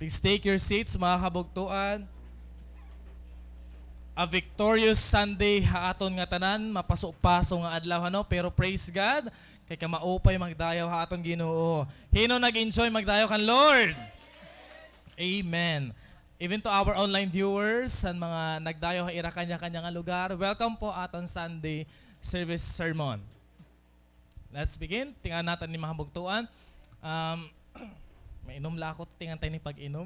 Please take your seats, mga kabugtuan. A victorious Sunday haaton nga tanan, mapaso-paso nga adlaw ano, pero praise God, kay ka maupay magdayaw haaton Ginoo. Hino nag-enjoy magdayaw kan Lord. Amen. Even to our online viewers and mga nagdayo ha ira kanya-kanya nga lugar, welcome po aton Sunday service sermon. Let's begin. Tingnan natin ni mga bugtuan. May inom lakot, tingnan tayo ni pag-inom.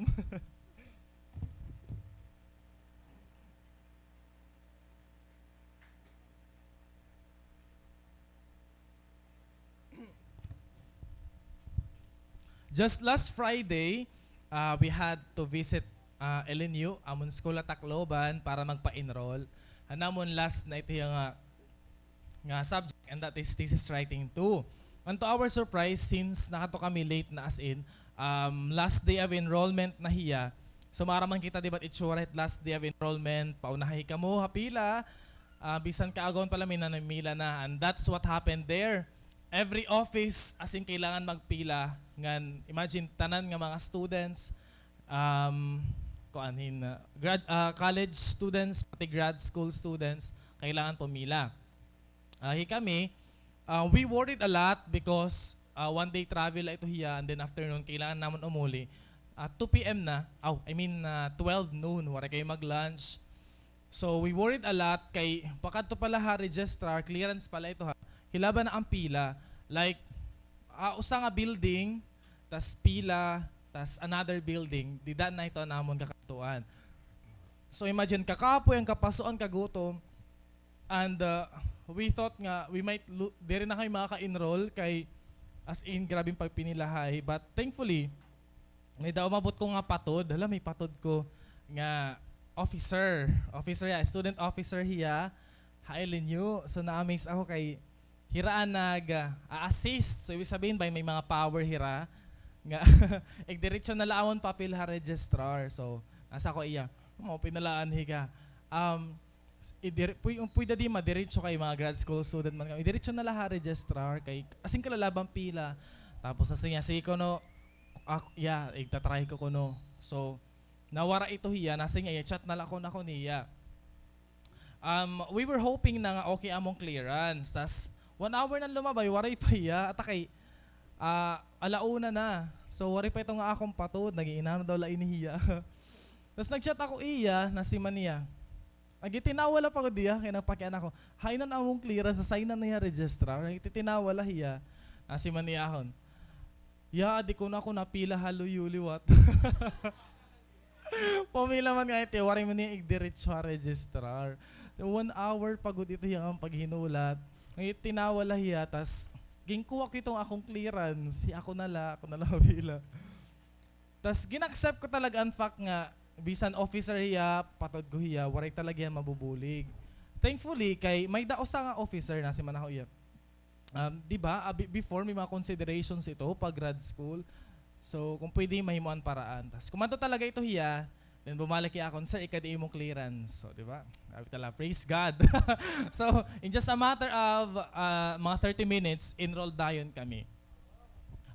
Just last Friday, we had to visit LNU, amon school at Tacloban para magpa-enroll. Hanamon last night yung nga subject, and that is thesis writing 2. And to our surprise, since nakato kami late na as in, last day of enrollment na hiya, so maraman kita diba't itsura at last day of enrollment, paunahay ka mo, hapila, bisan kaagon pala may nanamila na, and that's what happened there. Every office as in kailangan magpila ngan imagine tanan nga mga students college students pati grad school students kailangan pumila. Kami we worried a lot because one day travel ito hiya and then afternoon kailangan naman umuli. 2 PM na. 12 noon wala kayo mag-lunch. So we worried a lot kay pakadto pala ha registrar clearance pala ito ha. Hilaban na ang pila. Like, usa nga building, tas pila, tas another building, didan na ito namon kakatuan. So imagine, kakapoy ang kapasuan kagutom, and we thought nga, we might, di rin na kayo makaka-enroll kay, as in, grabing pagpinilahay. But thankfully, may daw umabot ko nga patod, may patod ko, nga officer ya, student officer hiya, LNU. So na-amaze ako kay hiraan nag-assist. So ibig sabihin ba may mga power hira nga diretso na laawon papel ha registrar. So asa ko iya mo pinalaan higa. Pwede di madiretso kay mga grad school student man kami. Diretso na laha registrar kay asing kalalabang pila. Tapos asing ya sige ko no igtatry ko kuno. So nawara ito hiya nasing iya chat na lang ako niya. We were hoping na nga okay among clearance. Tas 1 hour na lumabay, waray pa iya. At kay, alauna na. So, waray pa ito nga akong patod. Nag-iinam daw la inihiya. Tapos nag-chat ako iya, na si Mania. Nagitinawala pa ko diya, kaya nagpakian ako. Hay na among clearance, sa sign na niya registrar. Nagitinawala hiya, na si Mania hon. Ya, di ko na ako napila haluyuliwat. Pumila man nga ito, waray man niya igdiretso registrar. So, 1 hour pagod ito yung paghinulat. Ngayon tinawala hiya, tas ginkuha ko itong akong clearance, ako na lang mabila. Tas ginaccept ko talaga ang fact nga, bisan officer hiya, patod ko hiya, waray talaga yan mabubulig. Thankfully, kay may daosa nga officer na si Manaho iya. Diba, before may mga considerations ito pag grad school, so kung pwede mahimuan paraan. Tas kumanto talaga ito hiya, then bumalik akon, sir, ikadi imong clearance. So, di ba? Praise God. So, in just a matter of mga 30 minutes, enrolled dayon kami.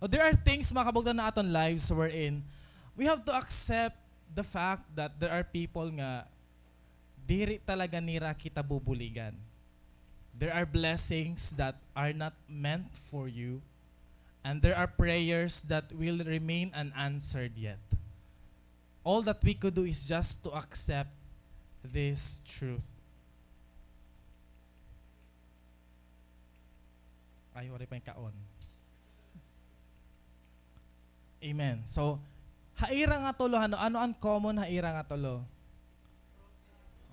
There are things, mga kabugdan na aton lives we're in. We have to accept the fact that there are people nga diri talaga nira kita bubuligan. There are blessings that are not meant for you, and there are prayers that will remain unanswered yet. All that we could do is just to accept this truth. Ay, wala pa yung kaon. Amen. So, haira nga tolo, ano uncommon haira nga tolo?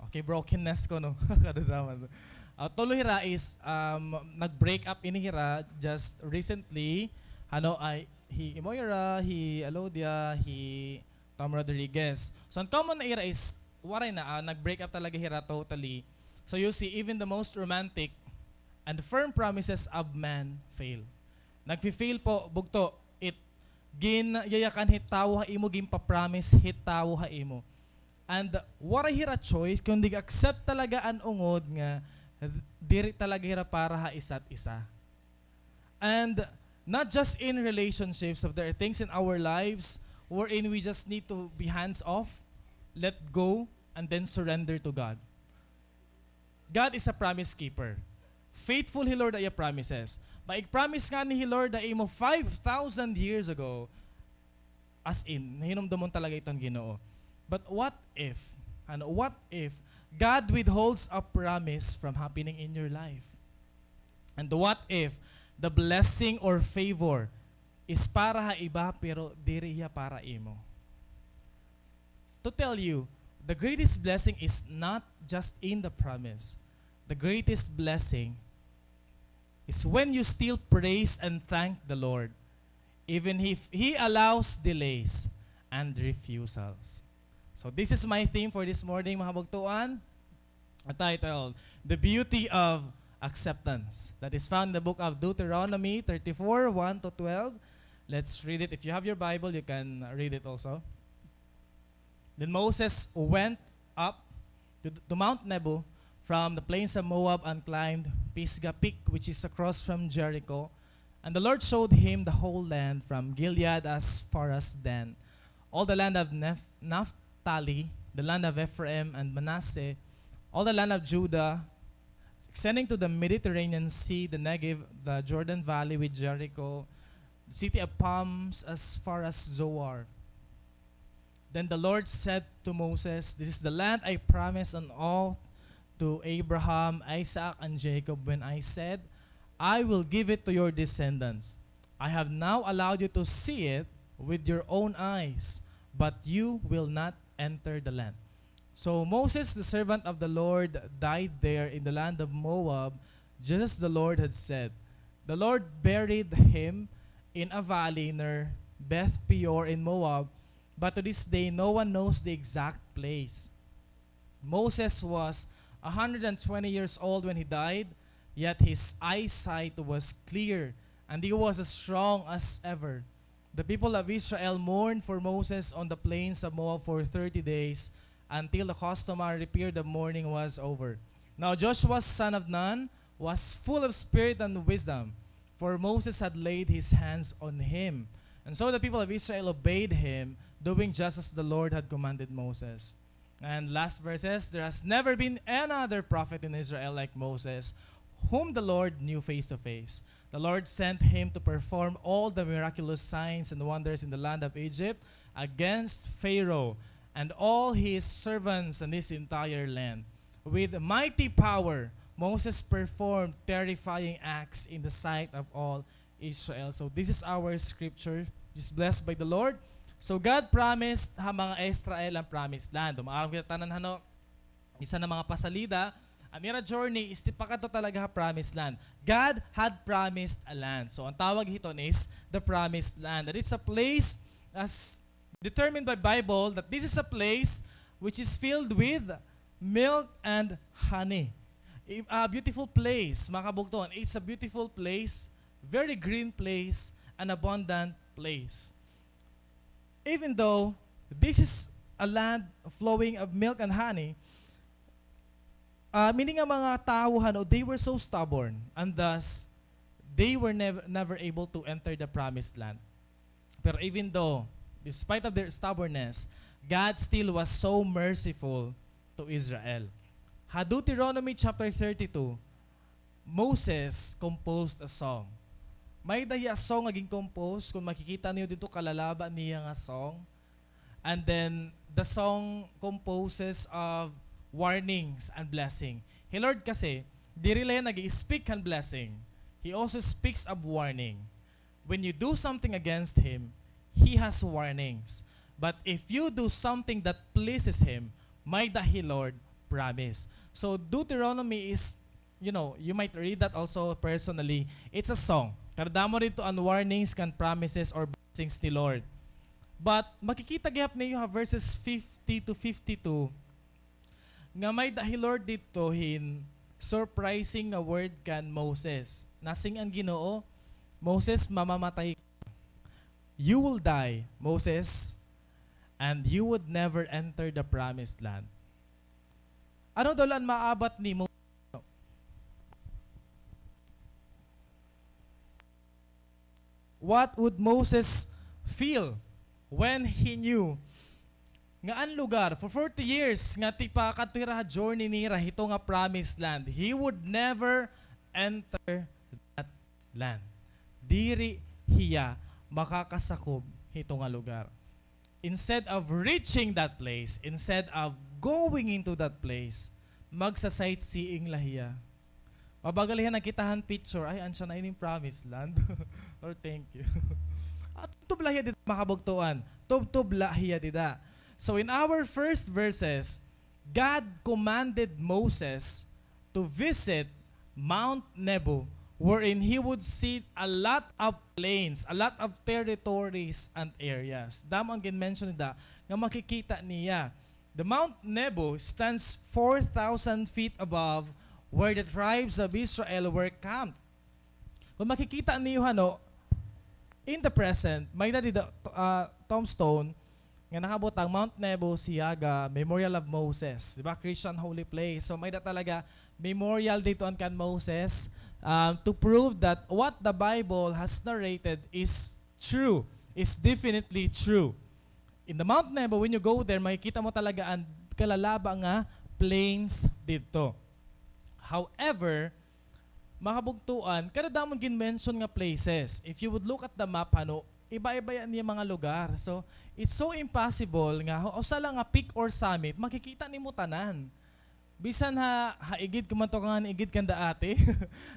Okay, brokenness ko, no? Kadadraman. Tolo hira is, nag-break up inihira just recently. Moira, Alodia, Tom Rodriguez. So, ang common na ira is, waray na, nag-break up talaga hira totally. So, you see, even the most romantic and firm promises of man fail. Nag-fail po, bugto, yayakan hitaw ha imo, gimpapromise hitaw ha imo. And, waray hira choice, kundi accept talaga ang ungod nga, diri talaga hira para ha isa't isa. And, not just in relationships, if there are things in our lives wherein we just need to be hands off, let go, and then surrender to God. God is a promise keeper. Faithful He Lord ay promises. Maig-promise nga ni He Lord na imo 5,000 years ago, as in, nahinumdumon talaga itong Ginoo. But what if God withholds a promise from happening in your life? And what if the blessing or favor is para ha iba pero diri hiya para imo? To tell you, the greatest blessing is not just in the promise. The greatest blessing is when you still praise and thank the Lord, even if He allows delays and refusals. So this is my theme for this morning, mga Bugtuan. A title, The Beauty of Acceptance. That is found in the book of Deuteronomy 34, 1 to 12. Let's read it. If you have your Bible, you can read it also. Then Moses went up to Mount Nebo from the plains of Moab and climbed Pisgah Peak, which is across from Jericho. And the Lord showed him the whole land from Gilead as far as Dan, all the land of Naphtali, the land of Ephraim and Manasseh, all the land of Judah, extending to the Mediterranean Sea, the Negev, the Jordan Valley with Jericho, the city of palms as far as Zoar. Then the Lord said to Moses, "This is the land I promised on oath to Abraham, Isaac, and Jacob when I said, I will give it to your descendants. I have now allowed you to see it with your own eyes, but you will not enter the land." So Moses, the servant of the Lord, died there in the land of Moab, just as the Lord had said. The Lord buried him in a valley near Beth Peor in Moab, but to this day no one knows the exact place. Moses was 120 years old when he died, yet his eyesight was clear, and he was as strong as ever. The people of Israel mourned for Moses on the plains of Moab for 30 days, until the customary period of mourning was over. Now Joshua, son of Nun, was full of spirit and wisdom, for Moses had laid his hands on him. And so the people of Israel obeyed him, doing just as the Lord had commanded Moses. And last verses, there has never been another prophet in Israel like Moses, whom the Lord knew face to face. The Lord sent him to perform all the miraculous signs and wonders in the land of Egypt against Pharaoh and all his servants and his entire land. With mighty power, Moses performed terrifying acts in the sight of all Israel. So this is our scripture. Is blessed by the Lord. So God promised ha mga Israel ang promised land. Dumaarang kita tanan hano, isa na mga pasalida, amira journey is tipakato talaga ha promised land. God had promised a land. So ang tawag hiton is the promised land. That is a place as determined by Bible that this is a place which is filled with milk and honey. A beautiful place, mga kabugtuan. It's a beautiful place, very green place, an abundant place. Even though this is a land flowing of milk and honey, meaning ang mga tao, they were so stubborn, and thus, they were never able to enter the promised land. Pero even though, despite of their stubbornness, God still was so merciful to Israel. Deuteronomy chapter 32, Moses composed a song. May dahi a song naging compose, kung makikita niyo dito kalalaba niya nga song. And then, the song composes of warnings and blessing. He Lord kasi, di rin lang nag-speak and blessing. He also speaks of warning. When you do something against Him, He has warnings. But if you do something that pleases Him, may dahi Lord promise. So Deuteronomy is, you might read that also personally. It's a song. Kadamo rito ang warnings kan promises or blessings ni Lord. But makikita gyap niyo verses 50 to 52 nga may dahil Lord dito surprising nga word kan Moses. Nasing ang Ginoo, Moses, mamamatay. You will die, Moses, and you would never enter the promised land. Ano dolan maabat ni Moses? What would Moses feel? when he knew nga ang lugar for 40 years nga tipa katira journey nira hito nga promised land, he would never enter that land. Diri hiya makakasakob hito nga lugar. Instead of reaching that place, instead of going into that place, magsa-sightseeing lahiya. Mabagalihan nakitahan picture, ay ansya na ining promised land. Lord, thank you. At tubla hiya dito makabugtuan. Tubla hiya dida. So in our first verses, God commanded Moses to visit Mount Nebo, wherein he would see a lot of plains, a lot of territories and areas. Damang gin-mention nila nga makikita niya. The Mount Nebo stands 4,000 feet above where the tribes of Israel were camped. Kung makikita niyo in the present, may na dito tombstone nga nakabutang Mount Nebo, Siaga, Memorial of Moses. Diba? Christian holy place. So may na talaga memorial dito on kan Moses to prove that what the Bible has narrated is true, is definitely true. In the Mount Nebo, when you go there, makikita mo talaga ang kalalaba nga plains dito. However, makabugtuan, kada damon gin-mention nga places. If you would look at the map, iba-iba yan yung mga lugar. So, it's so impossible nga, o sa lang nga peak or summit, makikita ni mo tanan. Bisan haigid ko man to nga igid kanda ate.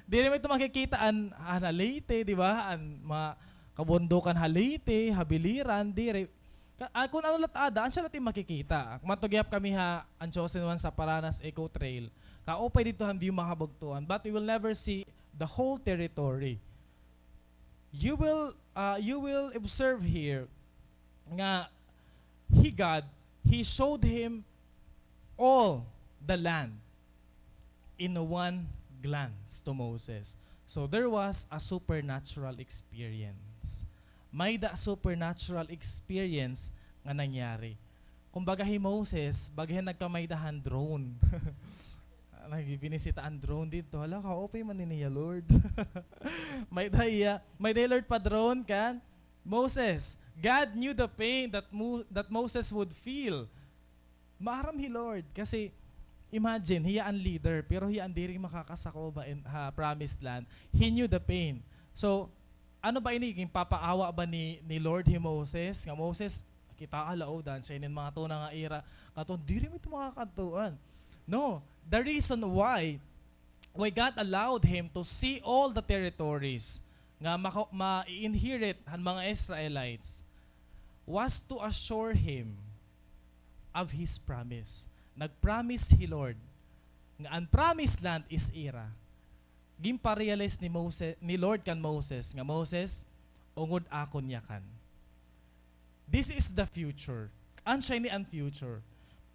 Di naman ito makikita an Leyte, di ba? An mga kabundukan Leyte, Habiliran, dire. Kung ano latada, an siya natin makikita. Matugyap kami ang chosen one sa Paranas Eco Trail. Kaopay dito ang view makabugtuan, but we will never see the whole territory. You will observe here nga he showed him all the land in one glance to Moses. So there was a supernatural experience. May supernatural experience nga nangyari. Kumbaga Moses, bagayan nagkamaydahan drone. Binisita ang drone dito. Hala, ka-open man niya, Lord. may Lord pa drone kan. Moses, God knew the pain that Moses would feel. Maaram Lord. Kasi, imagine, hiya ang leader, pero hiya ang diri makakasako ba in promised land. He knew the pain. So, ano ba ini? Papaawa ba ni Lord Moses? Nga Moses, kita alaudan, siya inin mga tunang nga ira. Katon, diri mo ito makakatuan. No. The reason why God allowed him to see all the territories nga ma-inherit ang mga Israelites was to assure him of his promise. Nag-promise si Lord nga ang promised land is ira. Gimpa-realize ni Lord kan Moses nga Moses, ungod akon yakan. This is the future. Ansya ni ang future.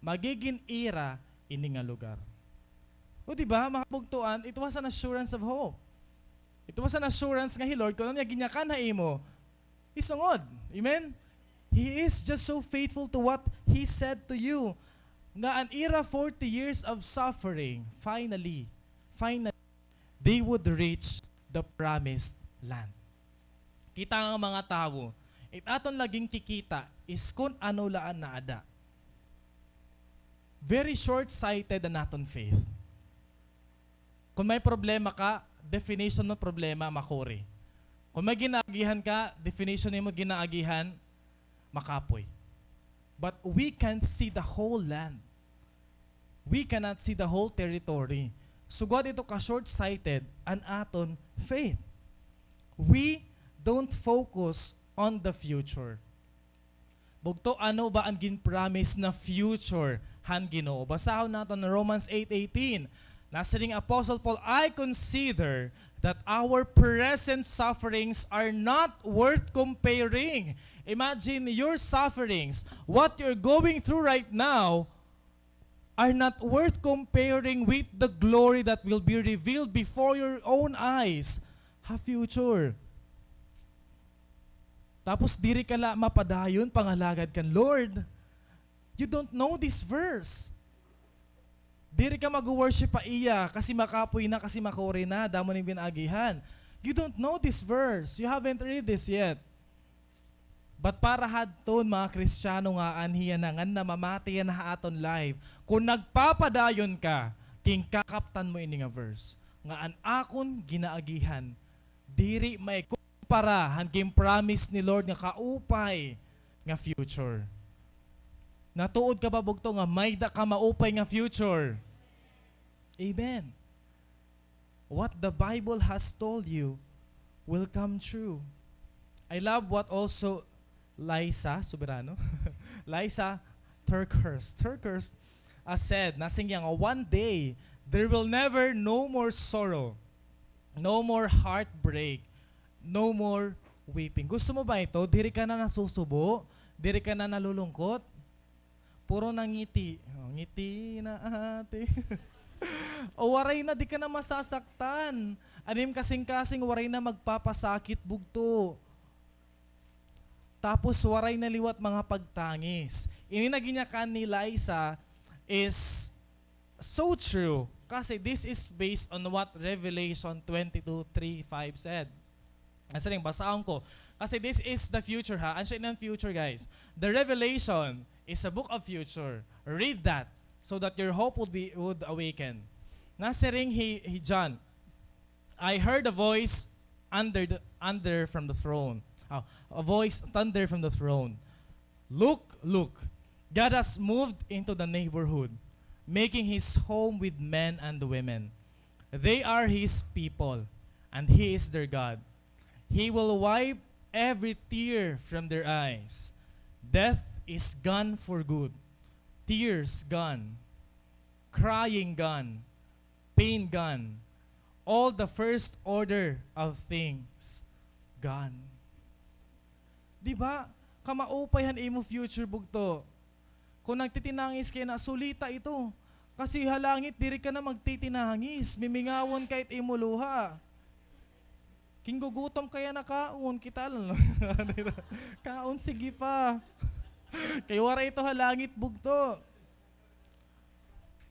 Magiging ira ini nga lugar. O diba, mga bugtuan, it was an assurance of hope. It was an assurance nga Lord, kung ano niya ginyakan na imo, isungod. Amen? He is just so faithful to what He said to you. Nga an era 40 years of suffering, finally, they would reach the promised land. Kita nga mga tao, aton laging kikita is kung ano laan na ada. Very short-sighted ang aton faith. Kung may problema ka, definition ng problema, makuri. Kung may ginaagihan ka, definition mo ginaagihan, makapoy. But we can't see the whole land. We cannot see the whole territory. Sugod ito ka short-sighted ang aton faith. We don't focus on the future. Bugto ano ba ang gin-promise na future han Ginoo? Basahon nato na Romans 8:18. Nasa ring Apostle Paul, I consider that our present sufferings are not worth comparing. Imagine your sufferings, what you're going through right now, are not worth comparing with the glory that will be revealed before your own eyes. Ha future. Tapos diri ka la mapadayon, pangalagad kan Lord. You don't know this verse. Diri ka mag-worship pa iya kasi makapoy na, kasi makore na, damo ning binagihan. You don't know this verse. You haven't read this yet. But para hadton mga Kristiyano nga anhiya na nga namamati na aton life. Kung nagpapadayon ka, king kakaptan mo ini nga verse. Nga an akon ginaagihan, diri may kumpara hanggang promise ni Lord nga kaupay nga future. Natuod ka ba bugto nga may da ka maupay nga future? Amen. What the Bible has told you will come true. I love what also Liza Soberano, Liza Turkhurst said, nasing yang, one day, there will never no more sorrow, no more heartbreak, no more weeping. Gusto mo ba ito? Diri ka na nasusubo? Diri ka na nalulungkot? Puro nangiti. Oh, ngiti na ate. O waray na di ka na masasaktan. Anim kasing-kasing waray na magpapasakit bugto. Tapos waray na liwat mga pagtangis. Ini naginyakan ni Liza is so true. Kasi this is based on what Revelation 22:3-5 said. Asa rin, basahan ko. Kasi this is the future ha. Ano siya ng future guys? The Revelation is a book of future. Read that so that your hope would awaken. Nasa ring John, I heard a voice under from the throne. A voice thunder from the throne. Look, look. God has moved into the neighborhood, making his home with men and women. They are his people, and he is their God. He will wipe every tear from their eyes. Death is gone for good. Tears gone. Crying gone. Pain gone. All the first order of things gone. Di ba? Kamaupayhan imo future bugto. Kung nagtitinangis kayo na, sulita ito. Kasi halangit, diri ka na magtitinangis. Mimingawon kahit imo luha. King gugutom kaya na kaon. Kita lang. Kaon, sige pa. Kaya wara ito halangit bugto.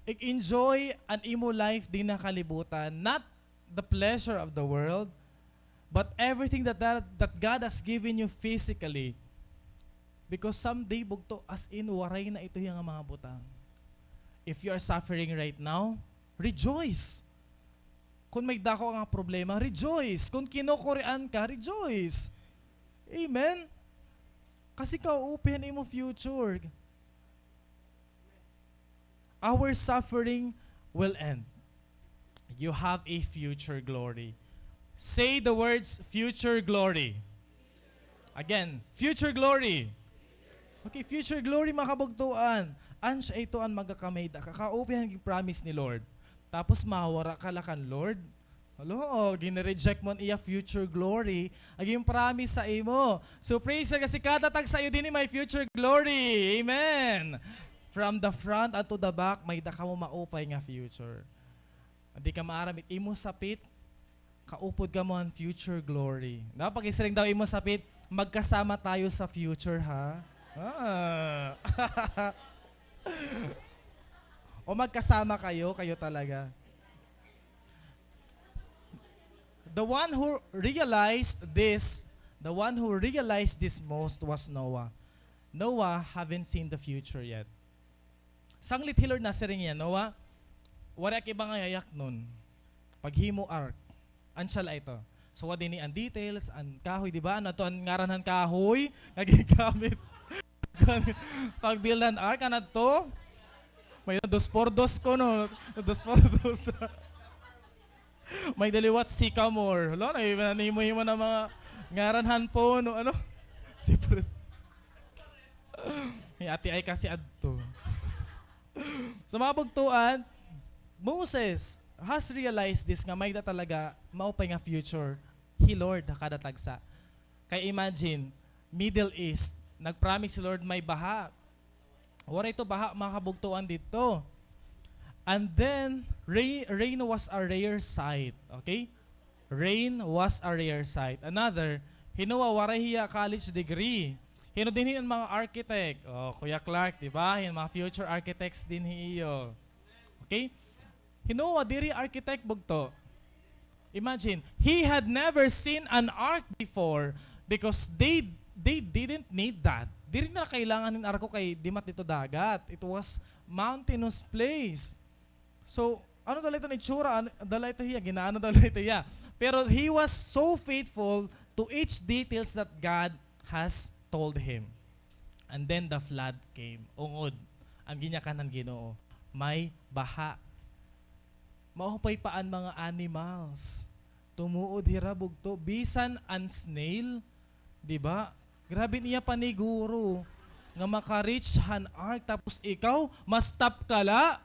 Enjoy an imo life din na kalibutan. Not the pleasure of the world, but everything that God has given you physically. Because someday, bugto, as in, waray na ito yung mga butang. If you are suffering right now, rejoice. Kung may dako ang problema, rejoice. Kung kinukorean ka, rejoice. Amen? Kasi kauupihan mo future. Our suffering will end. You have a future glory. Say the words, future glory. Again, future glory. Okay, future glory makabugtuan. Ansya ito ang magkakamay da. Kakaupihan yung promise ni Lord. Tapos mawara ka lakan Lord. Hello, gina-reject mo iya future glory. Aging promise sa imo. So praise ka kasi katatag sa iyo din may future glory. Amen. From the front and to the back, may da ka mo maupay nga future. Hindi ka maaramit. Imo sapit, kaupod ka mo ang future glory. Pag-isring daw imo sapit, magkasama tayo sa future, ha? O magkasama kayo talaga. The one who realized this most was Noah. Noah haven't seen the future yet. Sanglit hilor na siring yan, Noah, wala kiba nga yayak nun. Paghimo ark, ansala ito. So what din ang details, ang kahoy, di ba? Ano to ang ngaranan kahoy, nagigamit. Pag-build ng ark, ano to? May 2x2 ko, no? 2x2. May daliwat sycamore. Hala, nanimo-himo na mga ngaranhan po, no? Ano? Cypress. Ati ay kasi adto. Sa mga bugtuan, Moses has realized this nga may da talaga maupay nga future. He Lord nakadatagsa. Kaya imagine, Middle East, nagpromise si Lord may baha. Wala ito baha makabugtuan dito. And then, rain was a rare sight. Okay? Rain was a rare sight. Another, hinuwa warahiya college degree. Hino din ang mga architect. Oh, Kuya Clark, di ba? Yung mga future architects din hiyo. Okay? Hinuwa diri architect bugto. Imagine, he had never seen an ark before because they didn't need that. Di rin na kailangan ng arko kay dimat dito dagat. It was mountainous place. So, ano dala ito ni Tsura? Dala ito hiya, ginaano dala ito hiya. Pero he was so faithful to each details that God has told him. And then the flood came. Ungod, ang ginyakan ng Ginoo. May baha. Mahupay paan mga animals. Tumuod hirabog to. Bisan an snail. Diba? Grabe niya paniguro. Nga maka-reach han ark. Tapos ikaw, mas-stop ka la.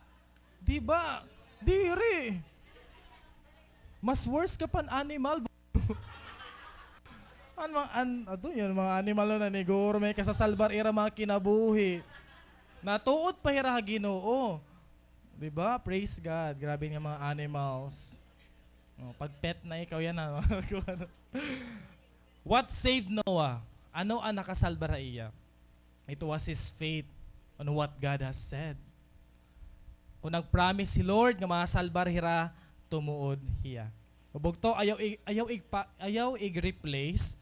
Diba? Diri. Mas worse ka pan animal. Yan, mga animal na niguro. May kasasalbar ira mga kinabuhi. Natuod pa hira Ginoo. Diba? Praise God. Grabe nga mga animals. Pag pet na ikaw yan. What saved Noah? Ano ang nakasalbara iya? It was his faith on what God has said. Kung nag-promise si Lord nga masalbar hira, tumuod hiya. Bugto ayaw ig-replace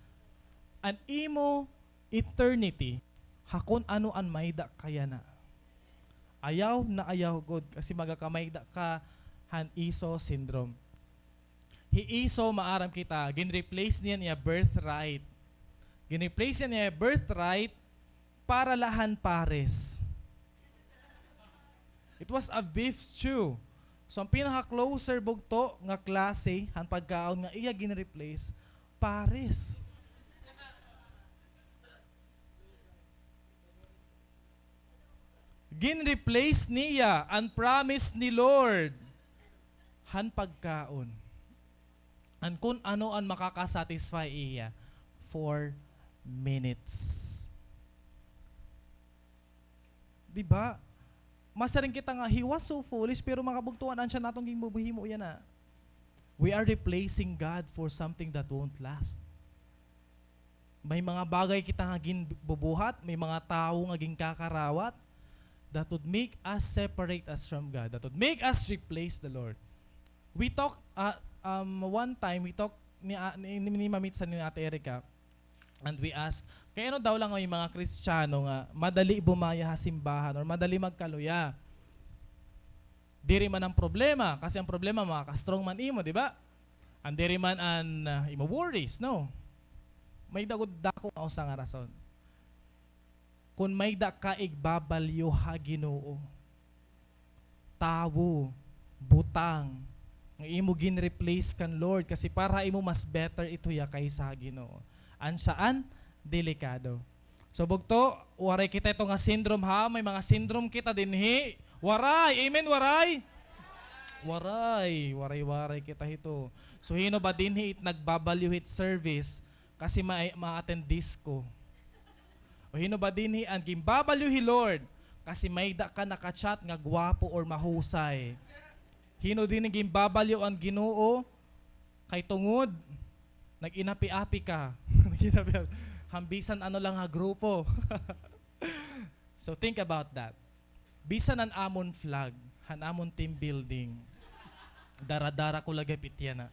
an imo eternity hakon ano an mayda kaya na. Ayaw God kasi magakamayda ka han iso syndrome. Iso maaram kita gin-replace niya birthright. Gin-replace niya birthright para lahan pares. It was a beef stew. So ang pinaka-closer bugto nga klase han pagkaon nga iya gin-replace pares. Gin-replace niya ang promise ni Lord han pagkaon. An kung ano ang makakasatisfy iya 4 minutes. Diba? Masaring kita nga, he was so foolish, pero makabugtuan siya natong gimbubuhimo yan na. We are replacing God for something that won't last. May mga bagay kita nga ginbubuhat, may mga tao nga ginkakarawat, that would make us separate us from God, that would make us replace the Lord. We talked, one time, we talked ni Mamit sa ni Ate Erica, and we asked, kaya ano daw lang may mga Kristiyano nga madali bumaya sa simbahan or madali magkaluya. Diri man ang problema kasi ang problema makaka-strong man imo, di ba? And diri man an imo worries, no? May dagod dako nga usa nga rason. Kung may da ka igbabalyo ha Ginoo. Tawo, butang, nga imo gin-replace kan Lord kasi para imo mas better ito ya kaysa Ginoo. Ansaan delikado. So bugto, waray kita ito nga syndrome ha, may mga syndrome kita dinhi. Waray, amen waray. Waray kita ito. So hino ba dinhi it nagbabalyo hit service kasi ma-attend disco. O hino ba dinhi ang gimbabalyo hi Lord kasi may da ka naka-chat nga gwapo or mahusay. Hino din ang gimbabalyo ang Ginoo kay tungod nag-inapi-api ka. Hambisan ano lang ha grupo. So think about that. Bisan an amon flag, han amon team building. Dara-dara ko lagapit yan na.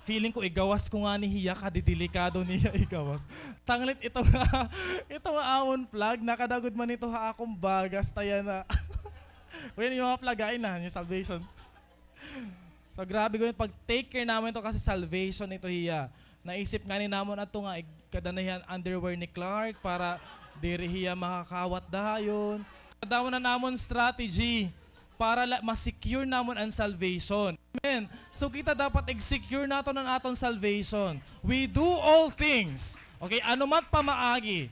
Feeling ko igawas ko nga ni hiya ka delikado niya igawas. Tanglit ito nga amon flag nakadagod man ito ha akong bagas tayan na. Kuya yung mga flag ay na yung salvation. So grabe ko yung pag take care namin ito kasi salvation ito hiya. Naisip nga ni namon ato nga kadanahan underwear ni Clark para diri hiya makakawat dayon. Kadaw na namon strategy para ma-secure namon ang salvation. Amen. So kita dapat execure nato ng aton salvation. We do all things. Okay, ano mat pa maagi.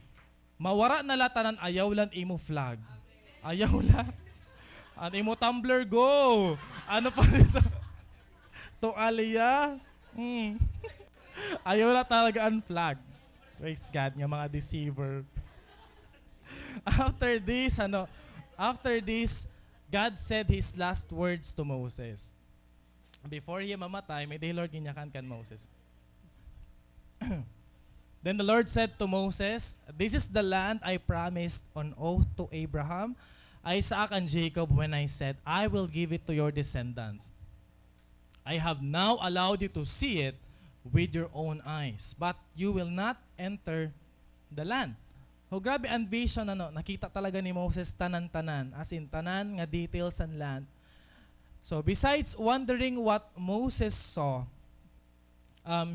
Mawara na latanan ayaw lan imo flag. Ayaw la. Ano imo tumbler go. Ano pa dito? To Aliyah. Ayaw na talaga unflag. Praise God nga mga deceiver. After this, God said His last words to Moses. Before he mamatay, may day Lord ginyakan kan Moses. Then the Lord said to Moses, "This is the land I promised on oath to Abraham, Isaac, and Jacob when I said, I will give it to your descendants. I have now allowed you to see it with your own eyes, but you will not enter the land. So grabe ang vision nakita talaga ni Moses tanan-tanan, as in tanan nga details ang land. So besides wondering what Moses saw,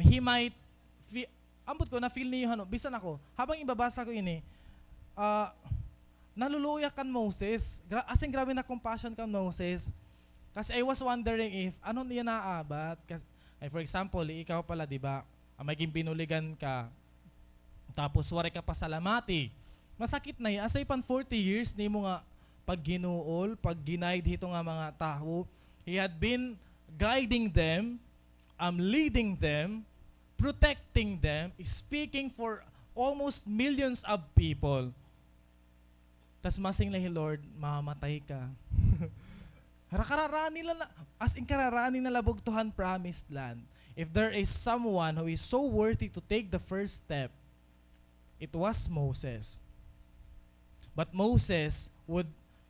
he might ambot ko na feel niyo bisan ako habang ibabasa ko ini, naluluya kan Moses. As in grabe na compassion kan Moses. Kasi I was wondering if ano niya naabat. Kasi, for example, ikaw pala, di ba, maging binuligan ka, tapos wari ka pasalamati. Masakit na yan. Asay pan 40 years ni mo nga pag ginuol, pag ginaid hito nga mga tao, he had been guiding them, leading them, protecting them, speaking for almost millions of people. Tas masing lahi, Lord, mamamatay ka. Kararani na, as in kararani na labugtuhan promised land. If there is someone who is so worthy to take the first step, it was Moses. But Moses would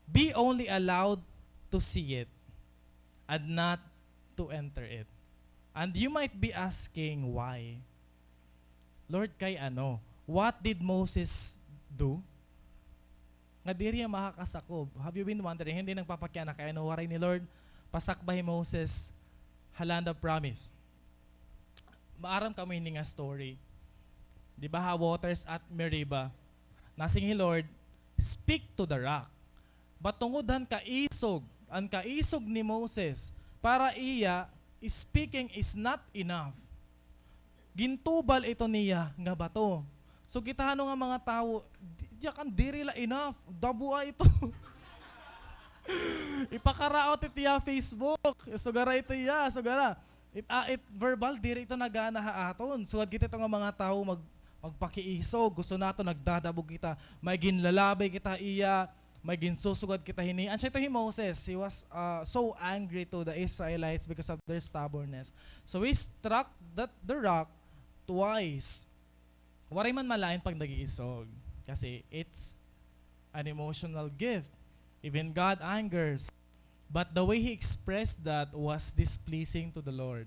be only allowed to see it and not to enter it. And you might be asking why. Lord, kay ano? What did Moses do? Nga diri makakasakob. Have you been wondering? Hindi nagpapakya na kaya waray ni Lord, pasakbahi Moses, land of promise. Maaram kami nga story. Di ba ha, waters at Meribah. Nasing Lord, speak to the rock. Batungudan kaisog, ang kaisog ni Moses, para iya, speaking is not enough. Gintubal ito niya nga bato. So kita nga mga tao, diyan diri la enough, dabua ito. Ipakaraot itiya Facebook, sugara ito ya, sugara. It verbal diri ito nagana haaton. So kita ito nga mga tao magpakiisog, gusto nato nagdadabog kita, may ginlalabay kita iya, may ginsusugad kita hini. Ansya ito Moses, he was so angry to the Israelites because of their stubbornness. So he struck the rock twice. Waray man malain pag nag-iisog. Kasi it's an emotional gift. Even God angers. But the way he expressed that was displeasing to the Lord.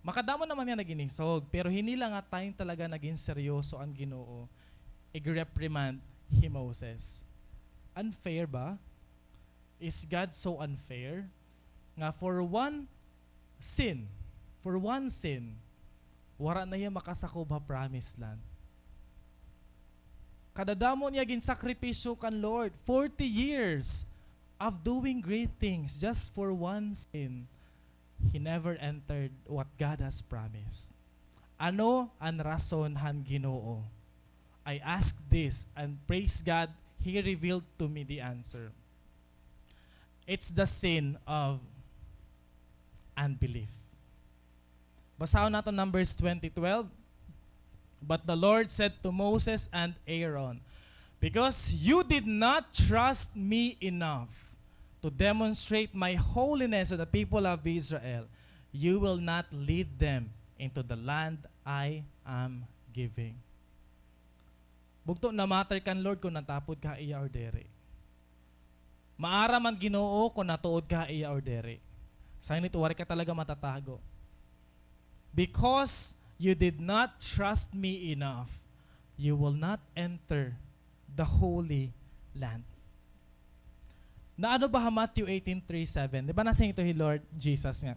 Makadamo naman niya nag-inisog, pero hindi lang nga time talaga naging seryoso ang Ginoo. I-reprimand he Moses. Unfair ba? Is God so unfair? Nga for one sin, wara na niya makasakob ha promised land. Kadadamo niya ginsakripisyo kan Lord, 40 years of doing great things just for one sin. He never entered what God has promised. Ano ang rason han Ginoo? I asked this and praise God, He revealed to me the answer. It's the sin of unbelief. Basahin natin Numbers 20:12. But the Lord said to Moses and Aaron, because you did not trust me enough to demonstrate my holiness to the people of Israel, you will not lead them into the land I am giving. Bugto na matter kan Lord kung natapod ka iya or dere. Maara man Ginoo kung natuod ka iya or dere. Sa init wari ka talaga matatago. Because you did not trust me enough, you will not enter the Holy Land. Na ano ba Matthew 18:3-7? Di ba nasa ito Lord Jesus nga?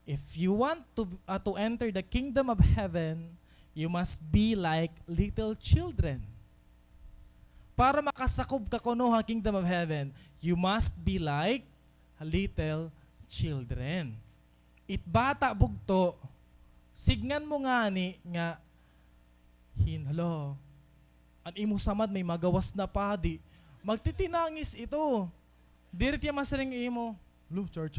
If you want to enter the kingdom of heaven, you must be like little children. Para makasakob ka kuno ang kingdom of heaven, you must be like little children. Itbata bugto, signan mo nga ni nga hinalo. An imo samad may magawas na padi. Magtitinangis ito. Diri tiya masaring imo. Lu, char.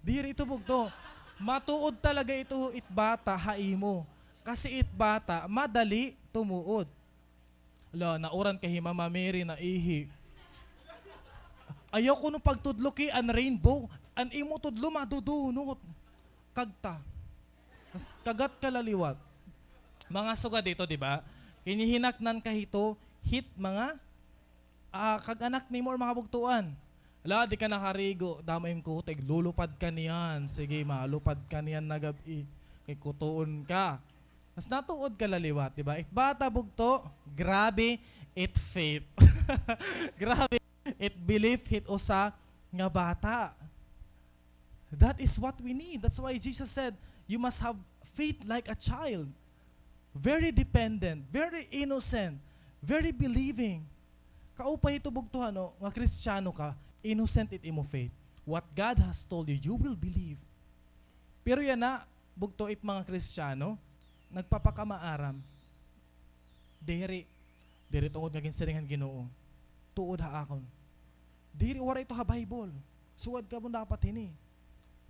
Diri ito bugto. Matuod talaga ito itbata haimo. Kasi itbata madali tumuod. Lo, nauran kay Mama Mary na ihi. Ayaw ko nung pagtudlo ki an rainbow. An imo tudlo madudunot. Kagta. Kagat kalaliwat. Mga suga dito, di ba? Hinihinaknan kahito, hit mga kag-anak ni mo or mga bugtuan. Ala, di ka nakarigo, damaim ko, lulupad ka niyan. Sige, malupad ka niyan na gabi. Kay kutuon ka. Mas natuod ka laliwat, di ba? It bata bugto, grabe, it faith. Grabe, it belief, hit usa nga bata. That is what we need. That's why Jesus said, you must have faith like a child. Very dependent, very innocent, very believing. Kaupay ito bugtuhan, no? Nga Kristiyano ka, innocent it imo faith. What God has told you, you will believe. Pero yan na, bugto it mga Kristiyano, nagpapakamaaram. Diri tungod nga ginsiringan Ginoo. Tuod ha akon. Diri wala ito ha Bible. Suwad ka mo dapat hini.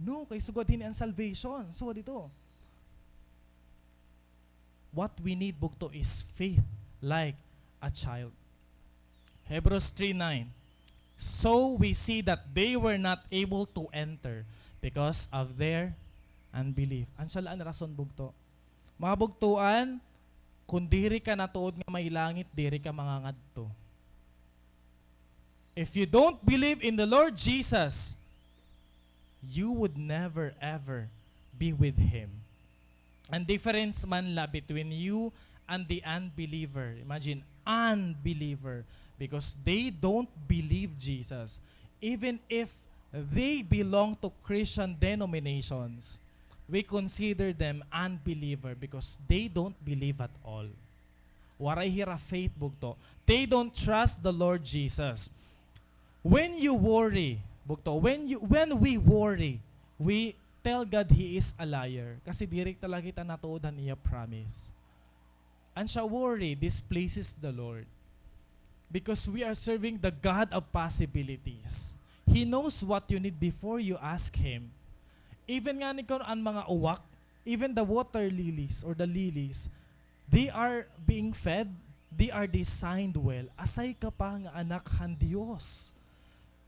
No, kay sugod hini ang salvation. Suwad ito. What we need bugto is faith like a child. Hebrews 3:9. So we see that they were not able to enter because of their unbelief. Ansala ang rason bugto. Mga bugtuan, kung diri ka natuod nga may langit, diri ka mangangadto. If you don't believe in the Lord Jesus, you would never ever be with Him. Ang difference man la between you and the unbeliever. Imagine, unbeliever. Because they don't believe Jesus. Even if they belong to Christian denominations, we consider them unbeliever because they don't believe at all. Waray hira faith bugto. They don't trust the Lord Jesus. When you worry, bugto, when we worry, we tell God He is a liar. Kasi direct talaga kita natuodan niya promise. And siya worry displeases the Lord. Because we are serving the God of possibilities. He knows what you need before you ask Him. Even nga ni ang mga uwak, even the water lilies or the lilies, they are being fed, they are designed well. Asay ka pa nga anak han Dios.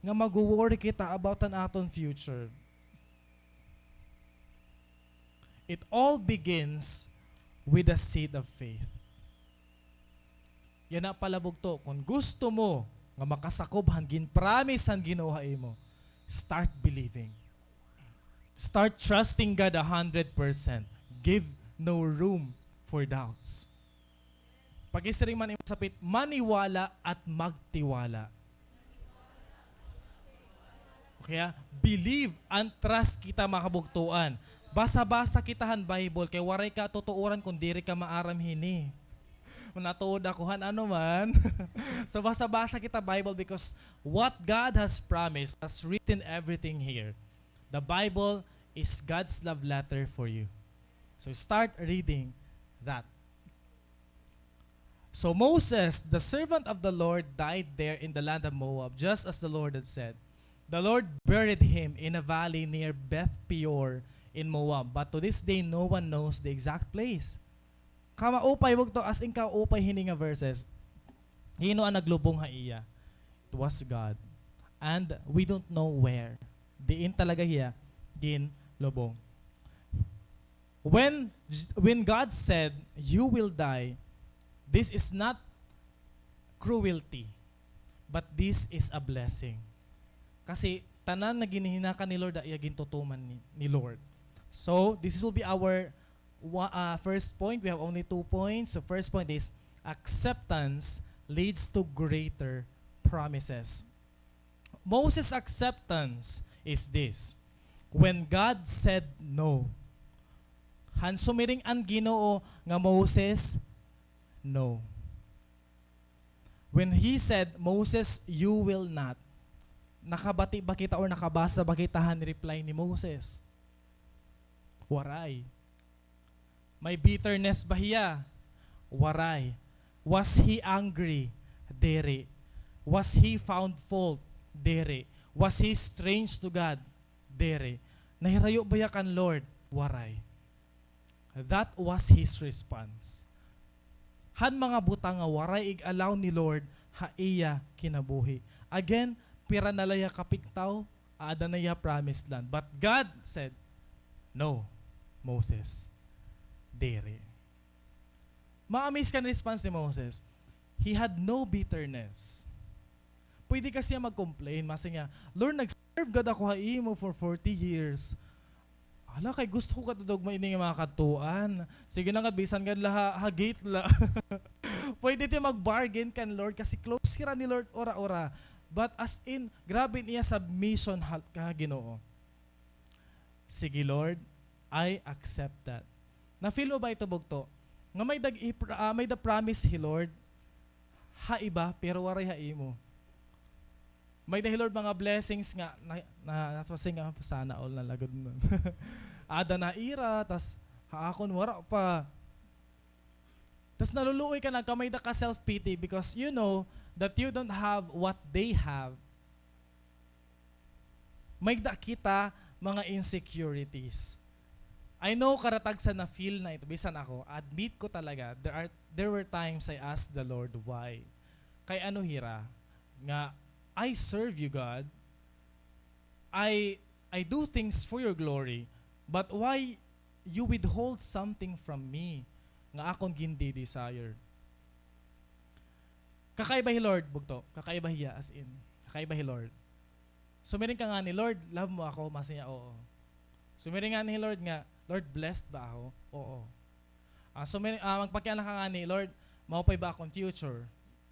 Nga mag-worry kita about an aton future. It all begins with a seed of faith. Yan na palabog to. Kung gusto mo nga makasakob hangin promise han Ginoo mo, start believing. Start trusting God 100%. Give no room for doubts. Pag-isiring man sapit, maniwala at magtiwala. Kaya, believe and trust kita makabugtuan. Basa-basa kitahan Bible, kay waray ka tutuoran kung diri ka maaram hini. Natuod akuhan ano man. So basa-basa kita Bible because what God has promised has written everything here. The Bible is God's love letter for you. So start reading that. So Moses, the servant of the Lord, died there in the land of Moab, just as the Lord had said. The Lord buried him in a valley near Beth Peor in Moab, but to this day no one knows the exact place. Kamaupay wag to as in kaupay hini nga verses. Hino ang naglubong ha iya. It was God. And we don't know where. Diin talaga hiya din lubong. When God said, you will die, this is not cruelty, but this is a blessing. Kasi tanan na ginihinakan ni Lord ay gintutuman ni Lord. So, this will be our first point. We have only 2 points. The first point is acceptance leads to greater promises. Moses' acceptance is this. When God said no, han sumiring ang Ginoo nga Moses, no. When He said, Moses, you will not, nakabati ba kita or nakabasa ba kita han reply ni Moses? Waray. May bitterness ba hiya? Waray. Was he angry? Dere. Was he found fault? Dere. Was he strange to God? Dere. Nahirayo ba ya kan Lord? Waray. That was his response. Han mga butang nga waray ig-allow ni Lord ha iya kinabuhi. Again, pira nalaya kapiktaw, ada na ya promised land. But God said, no, Moses. Dere. Ma-amaze ka na response ni Moses. He had no bitterness. Pwede kasi mag-complain. Masa nga, Lord, nag-serve God ako haimo for 40 years. Hala, kay gusto ko katudog maining mga katuan. Sige na nga, bisan nga hagate la. Pwede tayo mag-bargain kan Lord kasi close sira ni Lord ora-ora. But as in, grabe niya submission ka Ginoo. Sige Lord, I accept that. Na-feel mo ba ito bugto? Nga may the promise He Lord, haiba pero waray haimo. May dahil Lord mga blessings nga napasing nga sana all na lagod nun. Ada na ira, tas haakon wara pa. Tas naluluoy ka na kamay da ka self-pity because you know that you don't have what they have. May da kita mga insecurities. I know karatag sa na-feel na ito. Bisan ako, admit ko talaga, there were times I asked the Lord why. Kay ano hira? Nga, I serve you, God. I do things for your glory. But why you withhold something from me? Nga akong gindi desire. Kakaiba hi Lord, bugto. Kakaiba hiya, as in. Kakaiba hi Lord. Sumiring ka nga ni Lord, love mo ako, masaya, oo. Sumiring nga ni Lord nga, Lord, blessed ba ako? Oo. Magpakialam ka nga ni Lord, maupay ba akong future?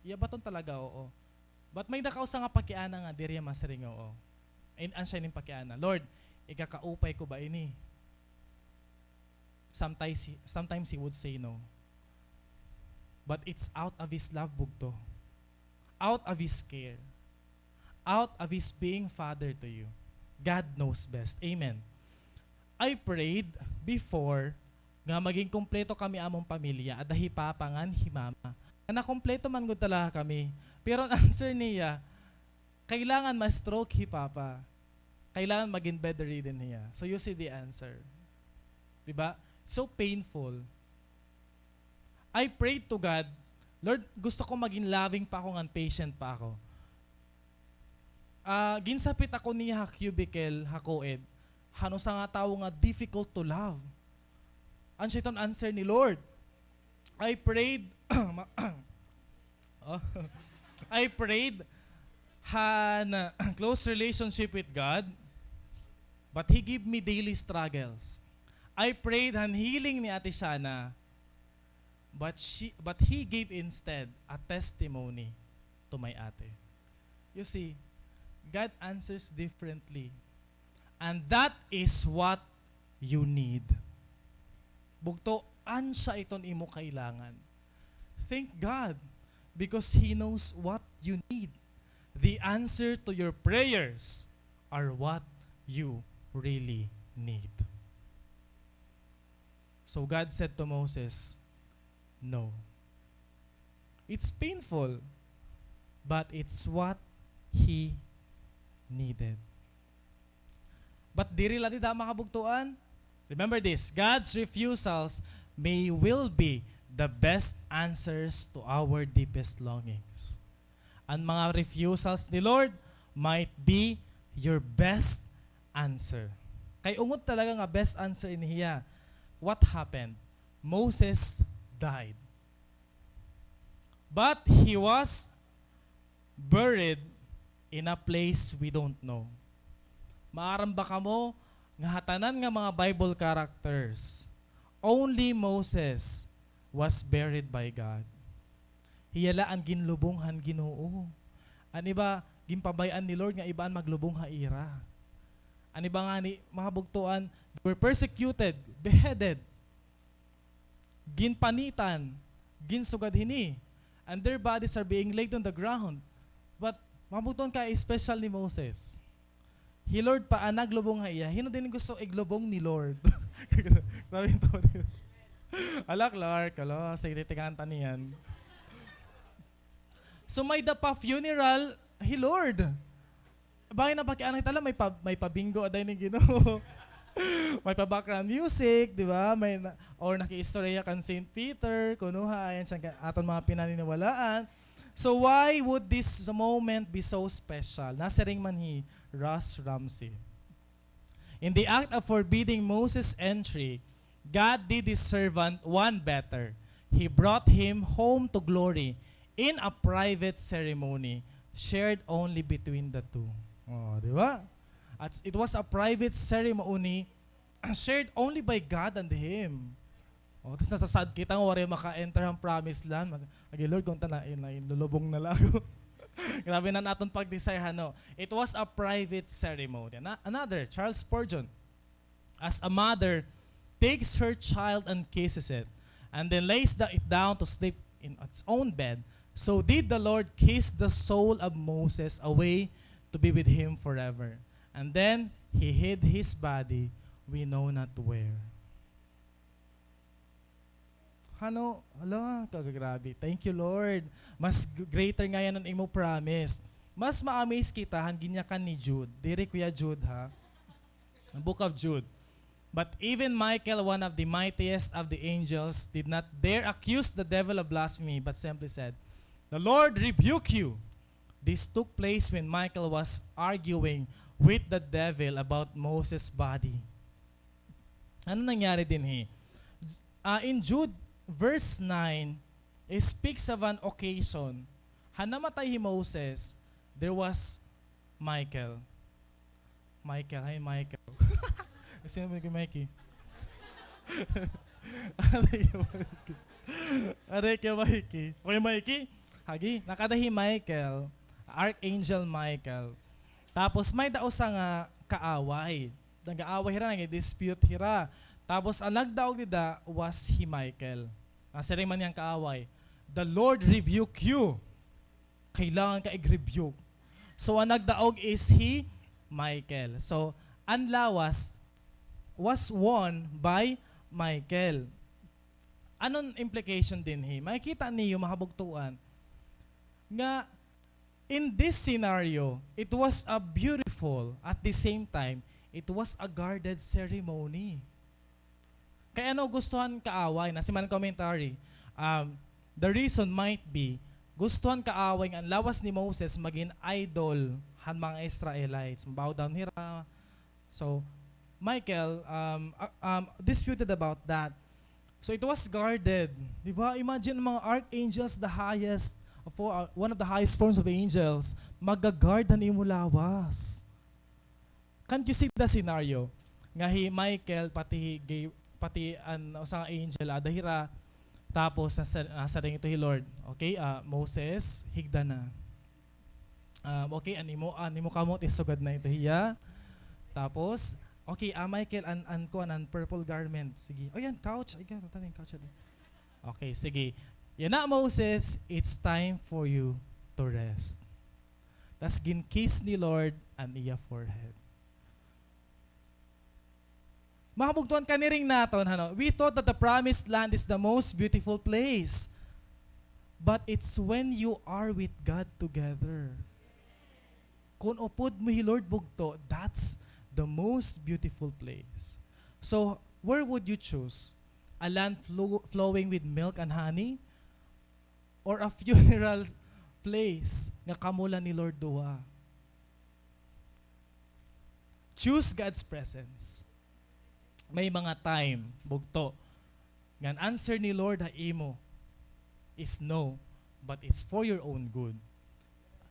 Iya ba talaga? Oo. But may dakaw sa nga pakiana nga, diriya masaring oo. And ansya ning pakiana, Lord, ikakaupay ko ba ini? Sometimes He would say no. But it's out of His love, bugto. Out of His care. Out of His being Father to you. God knows best. Amen. I prayed before nga maging kumpleto kami among pamilya at dahi papangan himama. Na kumpleto man gud talaga kami. Pero ang answer niya, kailangan ma-stroke hi papa. Kailangan maging bedridden niya. So you see the answer. Diba? So painful. I prayed to God, Lord, gusto ko maging loving pa ako, and patient pa ako. Ginsapit ako niya cubicle, hakoed. Hano sa nga tao nga difficult to love. Ano siya itong answer ni Lord? I prayed, I prayed na close relationship with God, but He gave me daily struggles. I prayed han healing ni Ate Shana, but He gave instead a testimony to my ate. You see, God answers differently. And that is what you need. Bugto, ansa iton imo kailangan. Thank God because He knows what you need. The answer to your prayers are what you really need. So God said to Moses, no. It's painful, but it's what he needed. But diri lang dita makabugtuan. Remember this, God's refusals will be the best answers to our deepest longings. Ang mga refusals ni Lord might be your best answer. Kay ungot talaga nga best answer niya. What happened? Moses died. But he was buried in a place we don't know. Maaram ba kamo nga hatanan nga mga Bible characters, only Moses was buried by God. Hiyala ang ginlubonghan Ginoo. Ani ba ginpabayaan ni Lord nga ibaan maglubong haira. Ani ba nga ni mga bugtuan, they were persecuted, beheaded, ginpanitan, ginsugad hini, and their bodies are being laid on the ground. But mabugtuan ka special ni Moses. He Lord pa naglubong haiya. Hino din gusto iglubong ni Lord. Grabe ito. Alak Clark, alo, sa ititikan taniyan. So may the pa funeral, He Lord. Bakit na pakianay tala, may pabingo aday ni Ginoo. May pa background music, di ba? Or naki-istorya kan St. Peter, kunuha, ayan siya aton mga pinaniniwalaan. So why would this moment be so special? Nasa ring man Ross Ramsey. In the act of forbidding Moses' entry, God did His servant one better. He brought him home to glory in a private ceremony shared only between the two. Oh, di ba? It was a private ceremony shared only by God and Him. O, tapos nasasad kita nga wari maka-enter ang promised land. Agi Lord, kung lulubong na lang ako. Grabe na natin pag-desire, no? It was a private ceremony. Another, Charles Spurgeon, as a mother takes her child and kisses it, and then lays it down to sleep in its own bed, so did the Lord kiss the soul of Moses away to be with him forever. And then he hid his body, we know not where. Hala, kagagrabe. Thank you, Lord. Mas greater nga yan ang imo promise. Mas ma-amaze kita, hangin niya kan ni Jude. Diri Kuya Jude, ha? The book of Jude. But even Michael, one of the mightiest of the angels, did not dare accuse the devil of blasphemy, but simply said, "The Lord rebuke you." This took place when Michael was arguing with the devil about Moses' body. Ano nangyari din, in Jude, verse 9, it speaks of an occasion. Hanamatay si Moses, there was Michael. Michael, hi Michael. Sino mo kay Mikey? Aray kay Mikey. Okay, Mikey? Hagi, nakadahi Michael, Archangel Michael. Tapos may dausa nga kaaway. Nag-aaway hira, nag-dispute hira. Tapos ang nagdaog nida was si Michael. Ang siring man niyang kaaway. The Lord rebuke you. Kailangan ka i-rebuke. So ang nagdaog is he, Michael. So ang lawas was won by Michael. Anong implication din makikita niyo mahabugtuan nga in this scenario, it was a beautiful, at the same time, it was a guarded ceremony. Kaya ano gustuhan kaaway, na si man commentary, the reason might be, gustuhan kaaway nga ang lawas ni Moses maging idol han mga Israelites. Bow down hira. So, Michael disputed about that. So it was guarded. Diba? Imagine mga archangels, the highest, one of the highest forms of angels, mag-guard na ni mo lawas. Can't you see the scenario? Nga Michael, pati sa angel, adahira, tapos nasa ring ito Lord. Okay, Moses, higda na. Okay, animo kamot, isugad na ito hiya. Tapos, okay, Michael, an purple garment. Sige. O yan, couch. Ay, gano'n yung couch. Okay, sige. Yan na, Moses, it's time for you to rest. Tas gin-kiss ni Lord ang iya forehead. Mahabugtuan ka ni ring naton, we thought that the promised land is the most beautiful place. But it's when you are with God together. Kung upod mo hi Lord bugto, that's the most beautiful place. So, where would you choose? A land flowing with milk and honey? Or a funeral place nga kamula ni Lord duha? Choose God's presence. May mga time, bugto, nga answer ni Lord imo is no, but it's for your own good.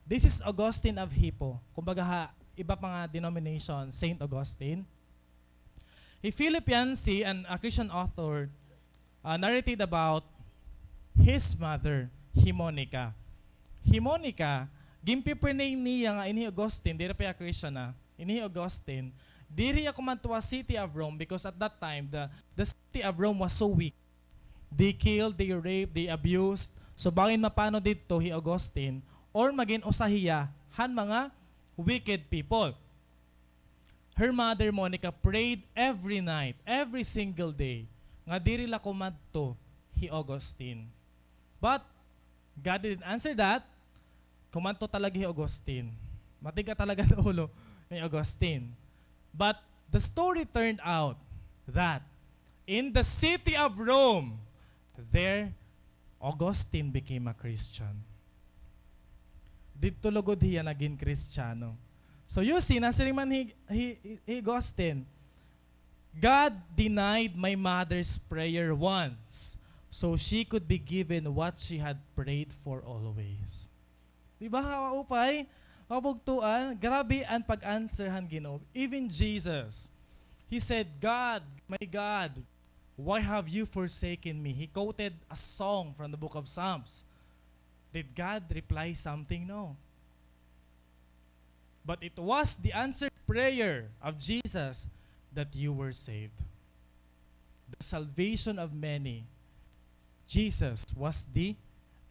This is Augustine of Hippo. Kumbaga iba pa nga denomination, Saint Augustine. Philippian C, a Christian author, narrated about his mother, Himonica. Himonica, gimpiprenay niya nga ini Augustine, diri pa Christian na, ini Augustine, diri ako man to a city of Rome because at that time, the city of Rome was so weak. They killed, they raped, they abused. So bangin mapano dito hi Augustine, or maging usahiya, han mga wicked people. Her mother Monica prayed every night, every single day, nga diri la kumadto hi Augustine. But God didn't answer that. Kumadto talaga hi Augustine. Matiga talaga na ulo ni Augustine. But the story turned out that in the city of Rome, there Augustine became a Christian. Dito lugod hiya naging Kristiyano. So you see, nasiring man hi Augustine, God denied my mother's prayer once so she could be given what she had prayed for always. Diba kaupay? Kabugtuan, grabe ang pag-answerhan Ginoo. Even Jesus, He said, God, my God, why have you forsaken me? He quoted a song from the book of Psalms. Did God reply something? No. But it was the answered prayer of Jesus that you were saved. The salvation of many. Jesus was the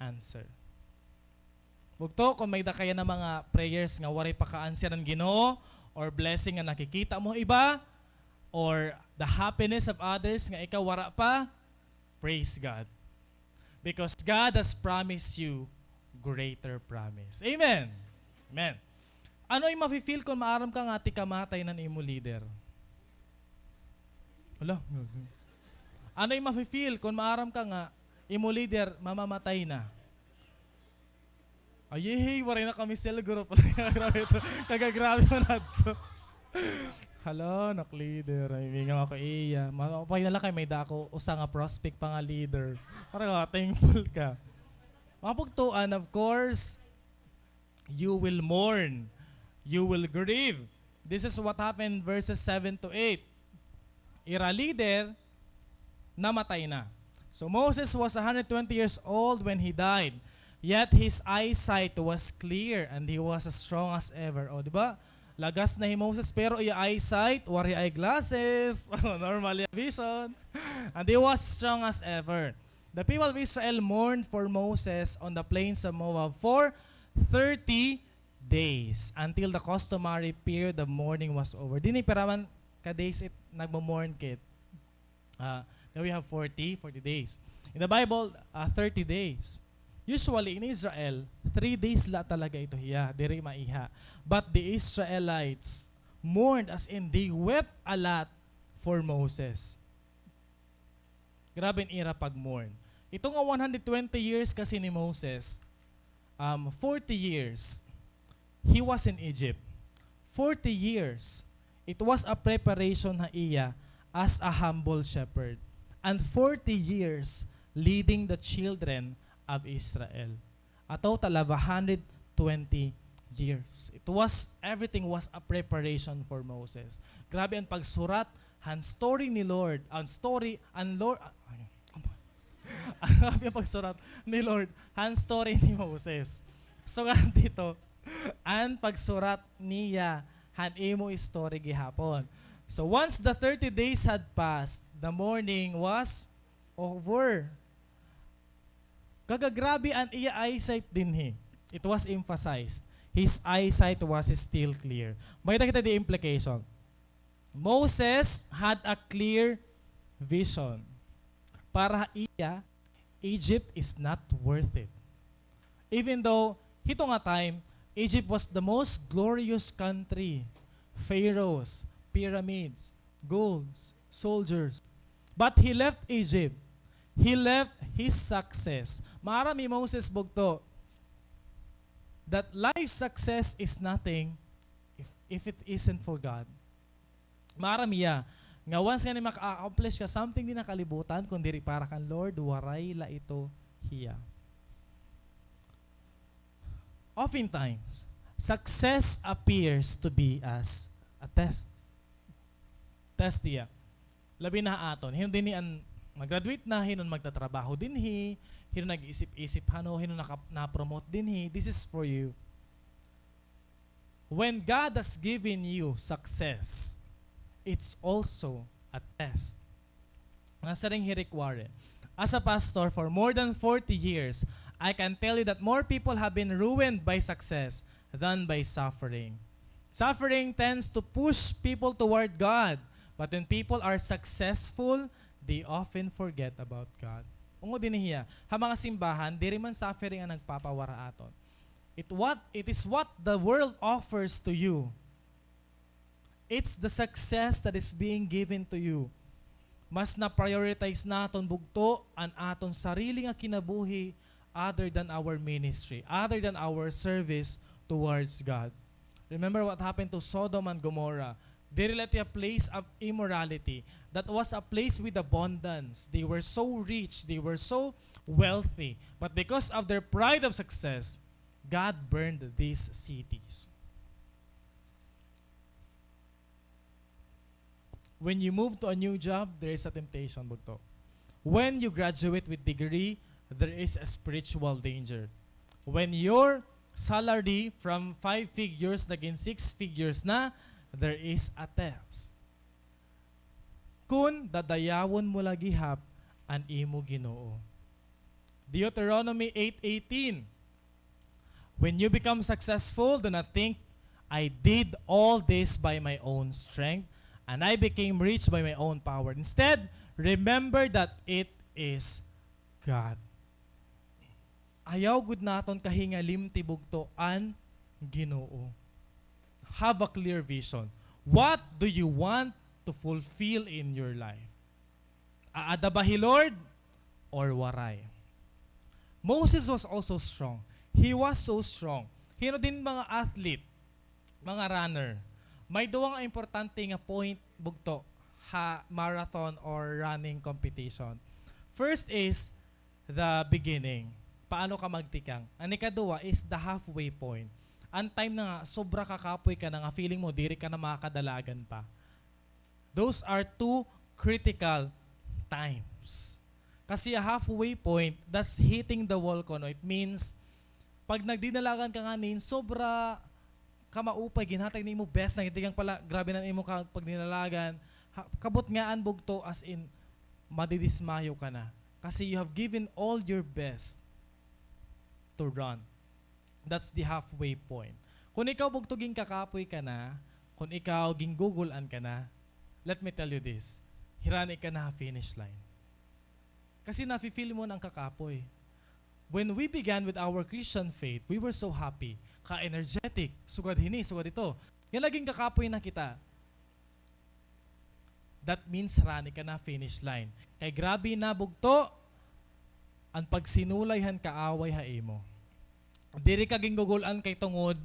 answer. Bugto, kung may dakaya na mga prayers nga waray pa ka-answer ng Ginoo, or blessing nga nakikita mo iba, or the happiness of others nga ikaw wara pa, praise God. Because God has promised you greater promise. Amen. Amen. Ano yung mafe-feel kung maaram ka nga ti kamatay ng imo leader? Wala. Ano yung mafe-feel kung maaram ka nga imo leader mamamatay na? Ay, waray na kami cell group. Kagagrabe mo na to. Hello, nak-leader. Ay, nga ako iya. Mapapay na lang kayo, may dako usa nga prospect pa nga leader. Parang thankful ka. Mapagtuan, of course, you will mourn. You will grieve. This is what happened verses 7 to 8. Ira leader, namatay na. So Moses was 120 years old when he died. Yet his eyesight was clear and he was as strong as ever. O, di ba? Lagas na si Moses pero iya eyesight, wari eyeglasses, normal vision. And he was strong as ever. The people of Israel mourned for Moses on the plains of Moab for 30 days until the customary period of mourning was over. Dini peraman ka days it nagmo-mourn kit. Now we have 40 days. In the Bible, 30 days. Usually in Israel, 3 days la talaga ito hiya, diri maiha. But the Israelites mourned, as in they wept a lot for Moses. Grabe ira pag-mourn. Ito nga 120 years kasi ni Moses, 40 years, he was in Egypt. 40 years, it was a preparation na iya as a humble shepherd. And 40 years leading the children of Israel. A total of 120 years. Everything was a preparation for Moses. Grabe ang pagsurat, ang story ni Lord, ang pagsurat ni Lord, ang story ni Moses. So dito, ang pagsurat niya, han imo story gihapon. So once the 30 days had passed, the mourning was over. Kagagrabe ang iya eyesight dinhi. It was emphasized. His eyesight was still clear. Makita kita the implication. Moses had a clear vision. Para iya, Egypt is not worth it. Even though, hito nga time, Egypt was the most glorious country. Pharaohs, pyramids, golds, soldiers. But he left Egypt. He left his success. Marami Moses bugto that life success is nothing if it isn't for God. Marami ya. Nga once nga ni maka-accomplish ka something di nakalibutan kundi para kan Lord, waray la ito hiya. Oftentimes, success appears to be as a test. Test iya. Labi na aton. Hinon din ni an mag-graduate na, hinon magtatrabaho dinhi, hinon nag-isip-isip hano, hinon na-promote dinhi. This is for you. When God has given you success, it's also a test. Nasa ring Rick Warren. As a pastor for more than 40 years, I can tell you that more people have been ruined by success than by suffering. Suffering tends to push people toward God, but when people are successful, they often forget about God. Ungo din hiya, ha mga simbahan, diri man suffering ang nagpapawara aton. It is what the world offers to you. It's the success that is being given to you. Mas na-prioritize naton bugto ang aton sarili nga kinabuhi other than our ministry, other than our service towards God. Remember what happened to Sodom and Gomorrah. They led to a place of immorality. That was a place with abundance. They were so rich. They were so wealthy. But because of their pride of success, God burned these cities. When you move to a new job, there is a temptation, bugto. When you graduate with degree, there is a spiritual danger. When your salary from 5 figures naging 6 figures na, there is a test. Kung dadayawon mo lagi hap, an imo Ginoo. Deuteronomy 8:18. When you become successful, do not think, I did all this by my own strength, and I became rich by my own power. Instead, remember that it is God. Ayaw gud naton kahingalim tibugto an Ginoo. Have a clear vision. What do you want to fulfill in your life? Aada ba hi Lord or waray? Moses was also strong. He was so strong. Hino din mga athlete, mga runner. May duwa nga importante nga point bugto marathon or running competition. First is the beginning. Paano ka magtikang? Ang ikaduwa is the halfway point. Ang time na nga, sobra kakapoy ka na nga, feeling mo, diri ka na makakadalagan pa. Those are two critical times. Kasi a halfway point, that's hitting the wall ko. No? It means, pag nagdinalagan ka nga nin, sobra ka maupay, ginhatag ni mo best, nangitigang pala, grabe na mo ka pag dinalagan, kabot nga an bugto as in, madidismayo ka na. Kasi you have given all your best to run. That's the halfway point. Kung ikaw bugto ging kakapoy ka na, kung ikaw ging gugulan ka na, let me tell you this, hirani ka na finish line. Kasi nafe-feel mo ng kakapoy. When we began with our Christian faith, we were so happy, ka-energetic, sugad hini, sugad ito. Yan laging kakapoy na kita. That means rani ka na finish line. Kay grabe na bugto, ang pagsinulayhan kaaway haimo. Diri ka ginggugulan kay tungod,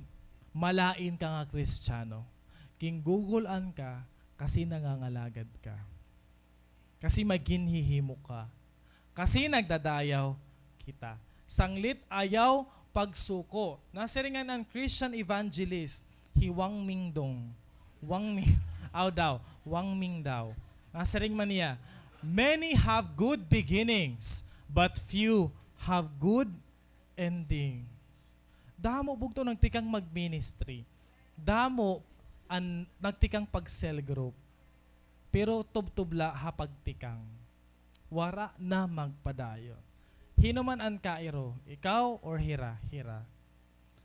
malain ka nga Kristiyano. Ginggugulan ka kasi nangangalagad ka. Kasi maginhihimo ka. Kasi nagdadayaw kita. Sanglit ayaw pagsuko. Nasiringan ang Christian evangelist, Wang Mingdong. Wang Ming daw. Nasiring man niya, many have good beginnings, but few have good endings. Damo bugto nagtikang mag-ministry. Damo nagtikang pag-cell group. Pero tubtubla hapagtikang. Wara na magpadayon. Hinuman an kairo, ikaw or hira.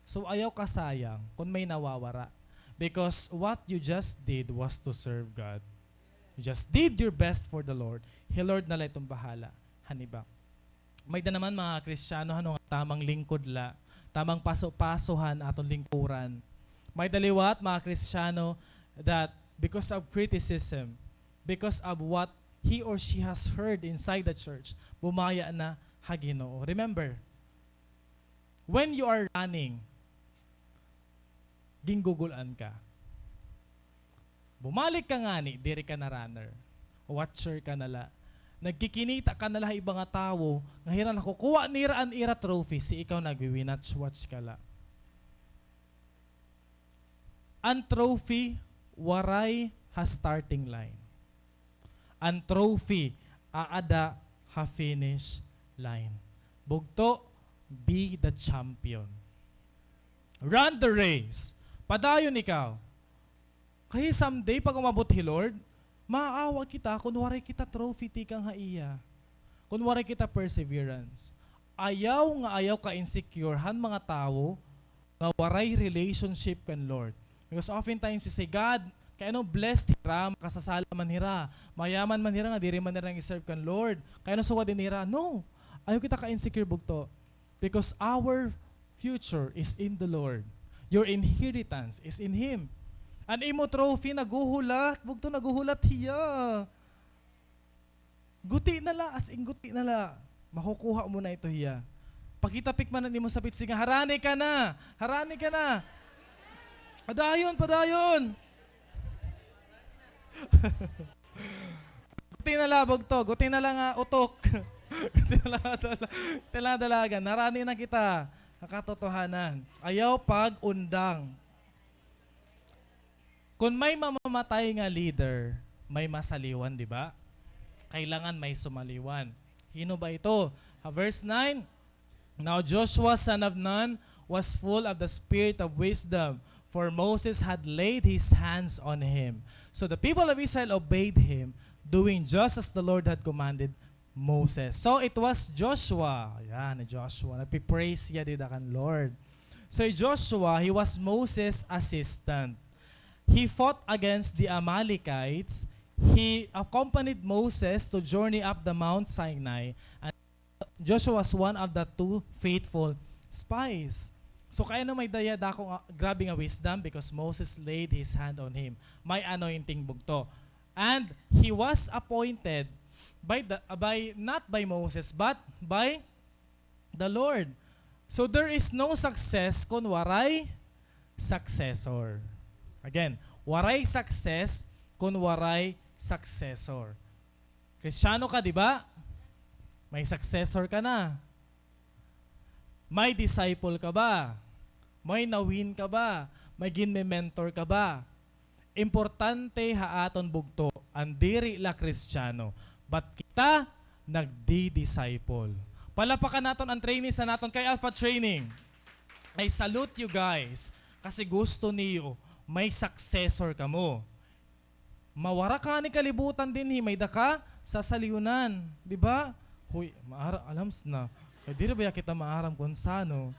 So ayaw ka sayang kung may nawawara. Because what you just did was to serve God. You just did your best for the Lord. He Lord na itong bahala. Hanibak. May da naman mga Kristiyano tamang lingkod la. Tamang paso-pasohan atong lingkuran. May daliwat mga Kristiyano that because of criticism, because of what he or she has heard inside the church, bumaya na Ginoo. Remember, when you are running, ginggugulan ka. Bumalik ka nga ni, diri ka na runner. Watcher ka nala. Nagkikinita ka nala ibang nga tao, nga hiran ako, kuha niraan ira trophy, si ikaw nagwiwinatch-watch ka la. Ang trophy, waray ha starting line. Ang trophy, aada ha finish line. Bugto, be the champion. Run the race. Padayon ikaw. Kaya someday, pag umabot hi Lord, maawa kita, kunwari kita trophy tikang haiya. Kunwari kita perseverance. Ayaw ka insecure han mga tao nga waray relationship kan Lord. Because oftentimes you say, God, kaya blessed hira, makasasala man hira, mayaman man hira nga, diri man nirang iserve kan Lord. Kaya suwa din hira. No, ayaw kita ka-insecure bugto. Because our future is in the Lord. Your inheritance is in Him. An imo trophy naguhulat, bugto naguhulat hiya. Guti na la, as in guti na la. Makukuha mo na ito hiya. Pakita pikman na nimo sa pitsinga, harani ka na. Padayon. Guti na la, bugto. Guti na lang nga utok. Guti na lang dalagan. Narani na kita. Nakatotohanan. Ayaw pag-undang. Kung may mamamatay nga leader, may masaliwan, di ba? Kailangan may sumaliwan. Hino ba ito? Verse 9, Now Joshua, son of Nun, was full of the spirit of wisdom, for Moses had laid his hands on him. So the people of Israel obeyed him, doing just as the Lord had commanded Moses. So it was Joshua. Yan, Joshua. Nagpipraise siya dito kan Lord. So Joshua, he was Moses' assistant. He fought against the Amalekites. He accompanied Moses to journey up the Mount Sinai. And Joshua was one of the two faithful spies. So kaya na may daya dakong grabe nga wisdom because Moses laid his hand on him. May anointing bugto. And he was appointed not by Moses but by the Lord. So there is no success kung waray successor. Again, waray success kung waray successor. Kristiyano ka, di ba? May successor ka na. May disciple ka ba? May nawin ka ba? May ginme-mentor ka ba? Importante haaton bugto, ang diri la Kristiyano. But kita nagdi-disciple. Palapakan naton ang training sa naton kay Alpha Training. I salute you guys kasi gusto niyo may successor ka mo. Mawara ka ni kalibutan din may daka sa saliunan, di ba? Huy, alams na. Di ba kita maaram kung sano?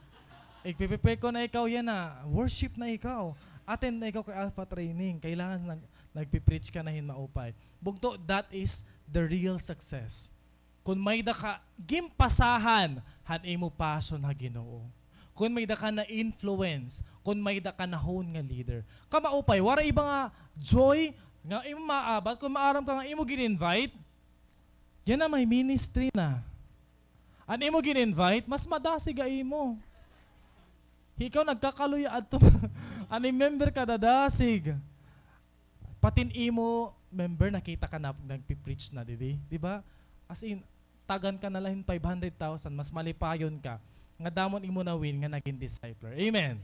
Ipipipare ko na ikaw yan na. Worship na ikaw. Attend na ikaw kay Alpha Training. Kailangan nagpipreach ka na maupay. Bugto, that is the real success. Kung may da ka gimpasahan, han imo passion ha Ginoo. Kung may da ka na influence, kung may da ka na hone nga leader. Kamaupay, wara iba nga joy nga imo maabat, kung maaram ka nga imo gin-invite, yan na may ministry na. An imo gin-invite, mas madasig ga imo. Ikaw nagkakaluya adto. Ani member ka dadasig. Patin imo member nakita ka na nagpi-preach na di ba? As in tagan ka na lang 500,000 mas malipayon ka. Nga damon imo na win nga naging discipler. Amen.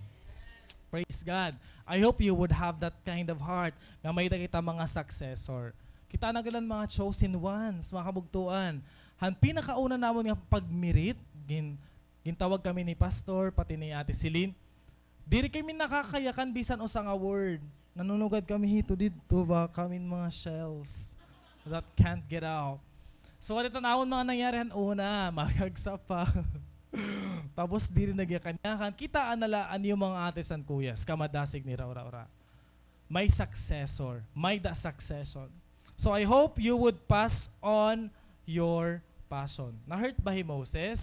Praise God. I hope you would have that kind of heart nga may kita mga successor. Kita na galan mga chosen ones, mga kabugtuan. Han pinakauna namon nga pagmirit, gintawag kami ni Pastor, pati ni Ate Celine. Diri kami nakakayakan bisan usa nga word. Nanunugad kami hito dito ba kami mga shells that can't get out. So ano ito naon mga nangyaриhan una, magagsa pa. Tapos diri nagyakanyakan. Kita analaan yung mga ates and kuyas, kamadasig ni Raura. May successor, may the succession. So I hope you would pass on your passion. Na-hurt ba si Moses?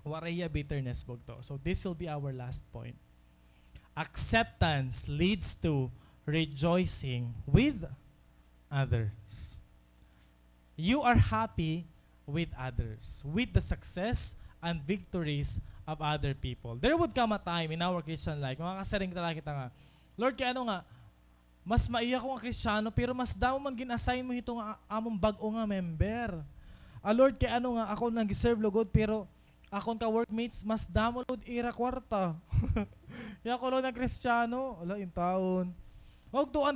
Waraya bitterness bugto. So this will be our last point. Acceptance leads to rejoicing with others. You are happy with others, with the success and victories of other people. There would come a time in our Christian life, mga kasaring talaga kita nga, Lord, kaya ano nga, mas maiyak ko nga Kristiyano, pero mas daw man gin-assign mo itong among bag-o nga member. Lord, kaya ano nga, ako nag-serve lugod, pero akong ka-workmates, mas damo lugod ira kwarta. Kaya ako lang na Kristiyano, wala yung taon.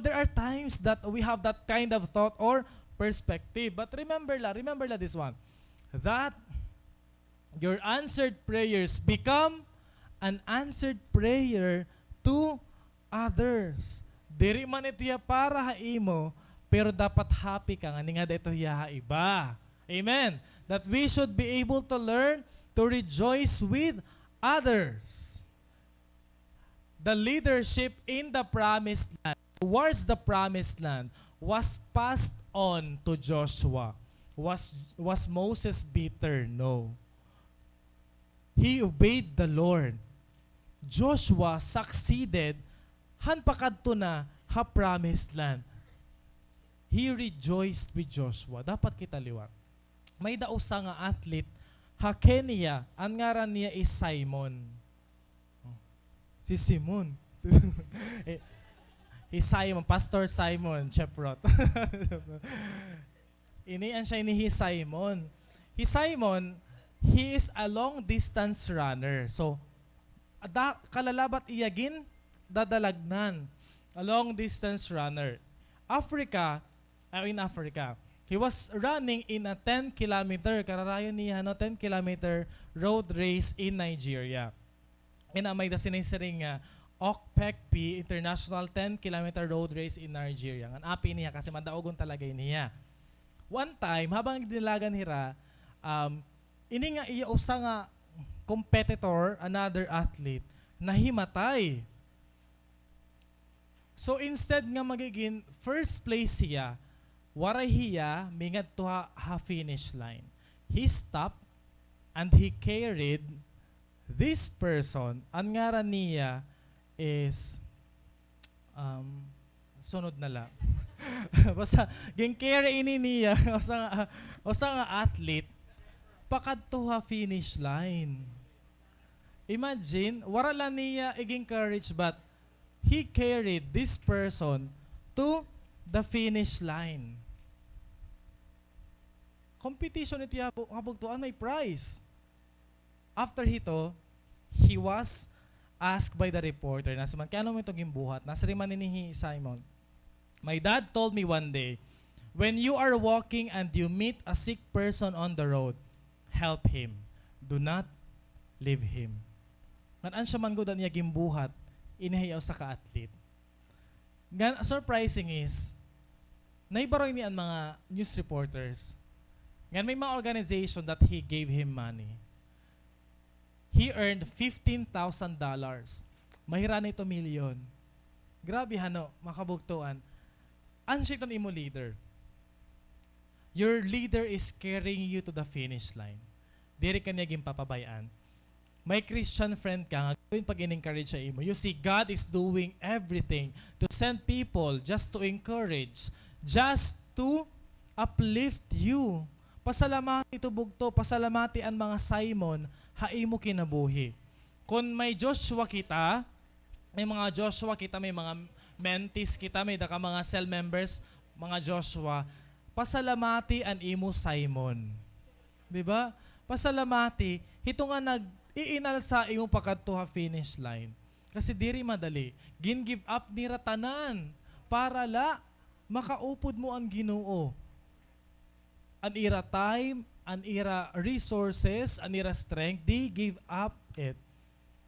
There are times that we have that kind of thought or perspective. But remember la this one, that your answered prayers become an answered prayer to others. Diri man ito ya para ha imo, pero dapat happy ka nga nga dito ya ha iba. Amen. That we should be able to learn to rejoice with others. The leadership in the promised land, towards the promised land, was passed on to Joshua. Was Moses bitter? No. He obeyed the Lord. Joshua succeeded han pakadto na ha promised land. He rejoiced with Joshua. Dapat kita liwat. May dausa nga athlete ha Kenya, ang ngaran niya is Simon. Si Simon. Simon, Pastor Simon Cheprot. Inian siya ni Simon. Simon, he is a long distance runner. So, kalalabat iyagin, dadalagnan. A long distance runner. Africa, in Africa. He was running in a 10-kilometer, kararayo niya, 10-kilometer road race in Nigeria. May sinisiring Okpekpi International 10-kilometer road race in Nigeria. Ang api niya kasi madaogon talaga niya. One time, habang nilagan hira, ini nga iya usa nga competitor, another athlete, nahimatay. So instead nga magiging first place siya, waray hiya mingad to ha finish line. He stopped and he carried this person. Ang ngaran niya is sunod na lang. Basta ging-carry ini niya usa nga athlete pakadto ha finish line. Imagine, wala lang niya i-encourage but he carried this person to the finish line. Competition iti habugtuan may prize. After hito, he was asked by the reporter, nasaman, kaya mo itong gimbuhat, nasariman ni Simon, my dad told me one day, when you are walking and you meet a sick person on the road, help him. Do not leave him. Ngan siya man gudan niya gimbuhat, inahiyaw sa ka-athlete. Surprising is, naibaroy ni ang mga news reporters. Ngan may mga organization that he gave him money. He earned $15,000. Mahira na ito milyon. Grabe makabugtuan. Ansya itong imo leader. Your leader is carrying you to the finish line. Diri ka niya gimpapabayaan. May Christian friend ka, gawin pag in-encourage sa imo. You see, God is doing everything to send people just to encourage, just to uplift you. Pasalamati ito bugto, pasalamati ang mga Simon, haimo kinabuhi. Kung may Joshua kita, may mga Joshua kita, may mga mentees kita, may daka mga cell members, mga Joshua, pasalamati ang imo Simon. Diba? Pasalamati, ito nga nag-iinal sa imo pakadto ha finish line. Kasi diri madali. Gin-give up ni ratanan para makaupod mo ang Ginoo. An ira time, an ira resources, an ira strength, they give up it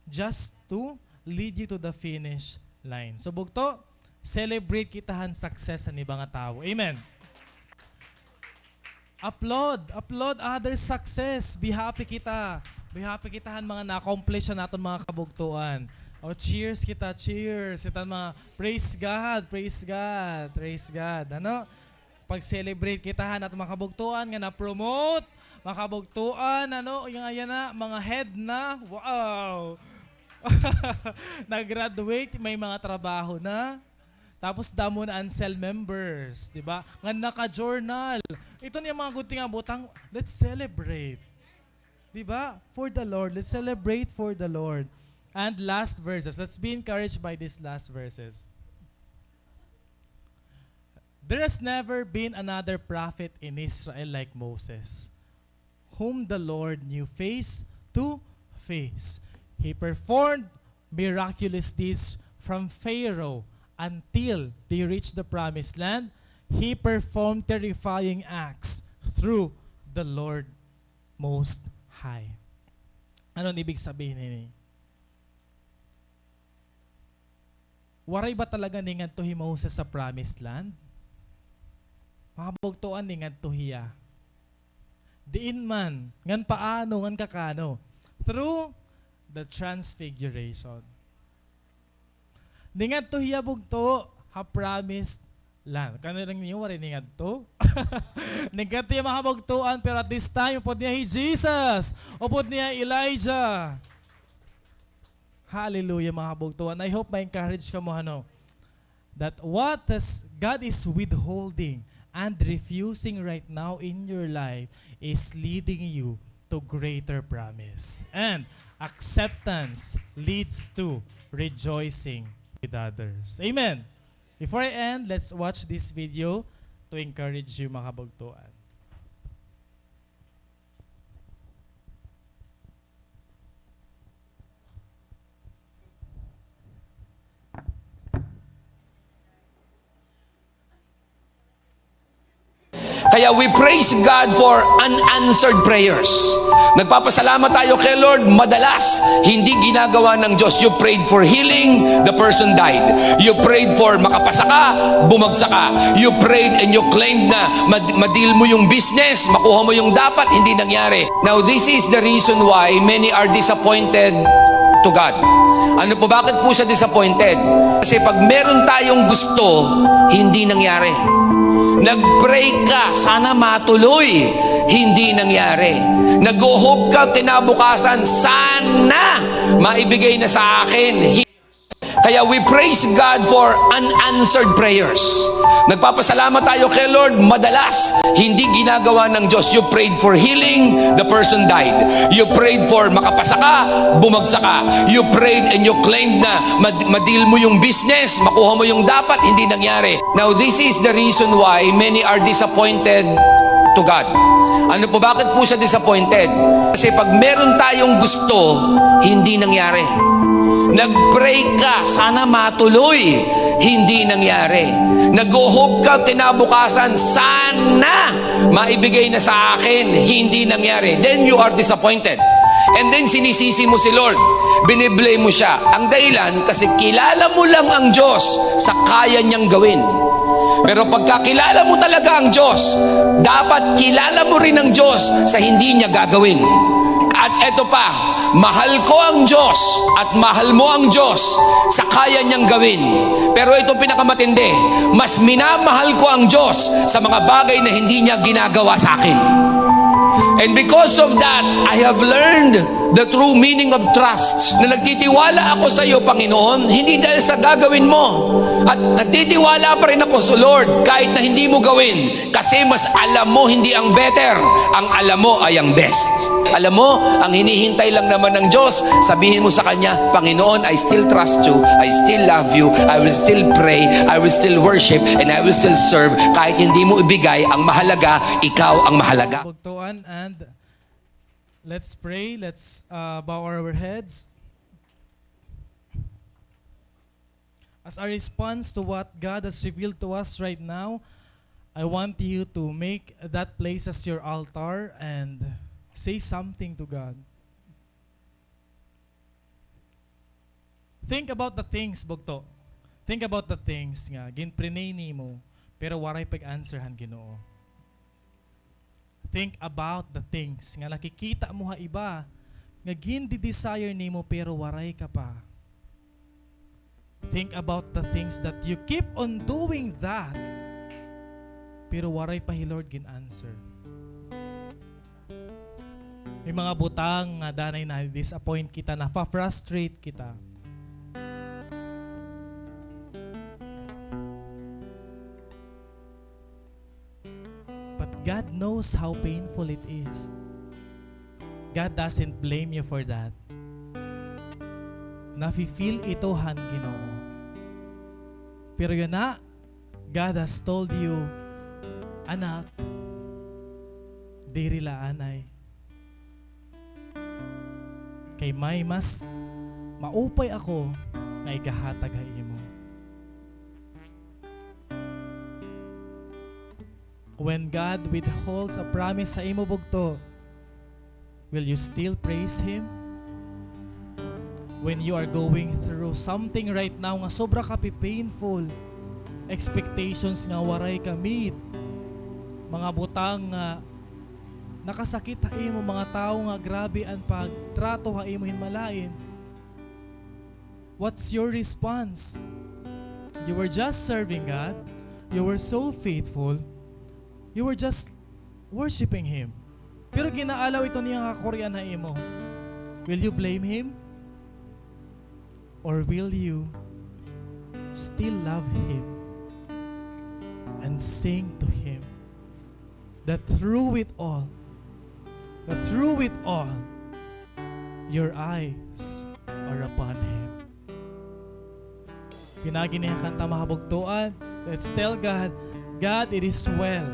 just to lead you to the finish line. So bugto, celebrate kitahan success sa ibang tao. Amen. Upload other success. Be happy kita. Be happy kitahan mga na-accomplish na natin mga kabugtuan. Cheers kita, cheers. Kita mga praise God, praise God, praise God. Pag-celebrate kitahan at makabugtuan nga na-promote, makabugtuan, yung ayan na, mga head na, wow! Nag-graduate, may mga trabaho na, tapos damo na ang cell members, di ba? Nga naka-journal. Ito niya mga good thing nga butang, let's celebrate. Di ba? For the Lord, let's celebrate for the Lord. And last verses, let's be encouraged by these last verses. There has never been another prophet in Israel like Moses, whom the Lord knew face to face. He performed miraculous deeds from Pharaoh until they reached the promised land. He performed terrifying acts through the Lord Most High. Ano ibig sabihin ini? Waray ba talaga ni ngadto hi Moses sa promised land? Makabugtuan ni ngadto hiya. Diin man, ngan paano, ngan kakano. Through the transfiguration. Ni ngadto hiya bugto, ha promised land. Kano lang niyo, waray ni ngadto? Ni ngadto hiya makabugtuan, pero at this time, upod niya hi Jesus, upod niya Elijah. Hallelujah, mga kabugtuan. I hope ma-encourage ka mo, that what God is withholding and refusing right now in your life is leading you to greater promise. And acceptance leads to rejoicing with others. Amen. Before I end, let's watch this video to encourage you, mga kabugtuan. Kaya we praise God for unanswered prayers. Nagpapasalamat tayo kay Lord, madalas hindi ginagawa ng Diyos. You prayed for healing, the person died. You prayed for makapasa ka, bumagsak ka. You prayed and you claimed na madil mo yung business, makuha mo yung dapat, hindi nangyari. Now this is the reason why many are disappointed to God. Ano po, bakit po siya disappointed? Kasi pag meron tayong gusto, hindi nangyari. Nag-pray ka, sana matuloy, hindi nangyari. Nag-hope ka, kinabukasan, sana maibigay na sa akin. Kaya we praise God for unanswered prayers. Nagpapasalamat tayo kay Lord, madalas hindi ginagawa ng Diyos. You prayed for healing, the person died. You prayed for makapasa ka, bumagsak ka. You prayed and you claimed na madil mo yung business, makuha mo yung dapat, hindi nangyari. Now this is the reason why many are disappointed to God. Ano po, bakit po siya disappointed? Kasi pag meron tayong gusto, hindi nangyari. Nag-pray ka, sana matuloy, hindi nangyari. Nag-hope ka, kinabukasan, sana maibigay na sa akin, hindi nangyari. Then you are disappointed. And then sinisisi mo si Lord, biniblame mo siya. Ang dahilan, kasi kilala mo lang ang Diyos sa kaya niyang gawin. Pero pagkakilala mo talaga ang Diyos, dapat kilala mo rin ang Diyos sa hindi niya gagawin. At eto pa, mahal ko ang Diyos at mahal mo ang Diyos sa kaya niyang gawin. Pero ito pinakamatindi, mas minamahal ko ang Diyos sa mga bagay na hindi niya ginagawa sa akin. And because of that, I have learned the true meaning of trust. Na nagtitiwala ako sa iyo, Panginoon, hindi dahil sa gagawin mo. At nagtitiwala pa rin ako sa Lord kahit na hindi mo gawin. Kasi mas alam mo hindi ang better, ang alam mo ay ang best. Alam mo, ang hinihintay lang naman ng Diyos, sabihin mo sa Kanya, Panginoon, I still trust you, I still love you, I will still pray, I will still worship, and I will still serve. Kahit hindi mo ibigay, ang mahalaga, ikaw ang mahalaga. Bugtuan, and let's pray. Let's bow our heads. As a response to what God has revealed to us right now, I want you to make that place as your altar and say something to God. Think about the things, Bugto. Think about the things nga ginprenay nimo pero waray pag-answerhan Ginoo. Think about the things nga nakikita mo ha iba nga gindi-desire nimo pero waray ka pa. Think about the things that you keep on doing that pero waray pa hi Lord gin-answer. May mga butang nga danay na disappoint kita, na frustrate kita. But God knows how painful it is. God doesn't blame you for that. Nafi-feel ito han Ginoo. Pero yun na, God has told you, anak, diri la anay. Kay may mas maupay ako na ikahatag ha imo. When God withholds a promise sa imo Bugto, will you still praise Him? When you are going through something right now nga sobra ka painful, expectations nga waray ka meet, mga butang nga nakasakit ha imo, mga tao nga grabe ang pagtrato ha imo hinmalain. What's your response? You were just serving God. You were so faithful. You were just worshiping Him. Pero ginaalaw ito niya nga Korean ha imo. Will you blame Him? Or will you still love Him and sing to Him that through it all, your eyes are upon Him? Pinaginihan kanta mahabugtuan. Let's tell God, God, it is well.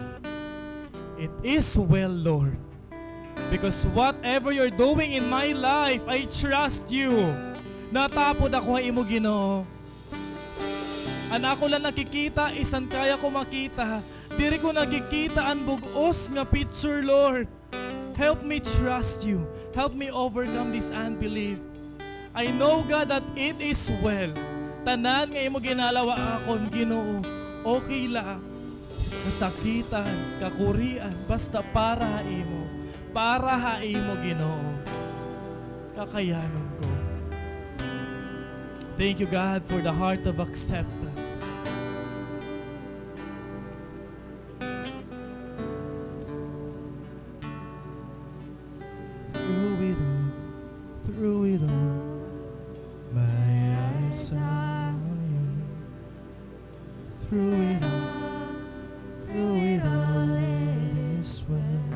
It is well, Lord. Because whatever you're doing in my life, I trust you. Natapod ako ha imo Ginoo. Anak ko lang nakikita, isan kaya ko makita. Diri ko nakikita ang bugos nga picture, Lord. Help me trust you. Help me overcome this unbelief. I know, God, that it is well. Tanan nga imo ginalawa akon, Ginoo. Okay lang. Kasakitan, kakurian, basta para imo. Para imo, Ginoo. Kakayanon ko. Thank you, God, for the heart of acceptance. Through it all, my eyes are on you. Through it all, it is well.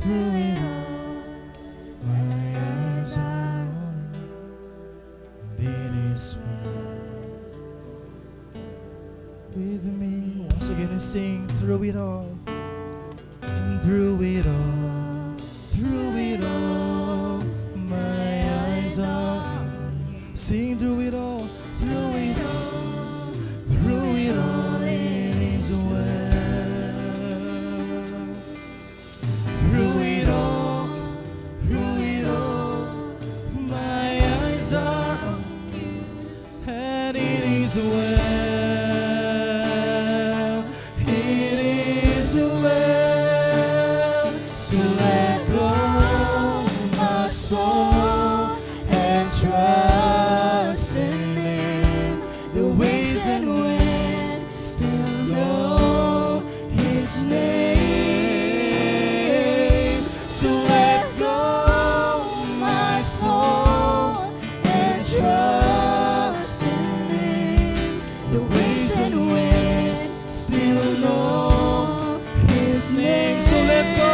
Through it all, my eyes are on you, and it is well with me. Once again, we sing through it all. Through it all, my eyes are on you. Sing through it all, it is well. Through it all, my eyes are on you, and it is well. It is well. So let go my soul and trust in Him. The ways and when still know His name. So let go my soul and trust in Him. The ways and when still know His name. So let go.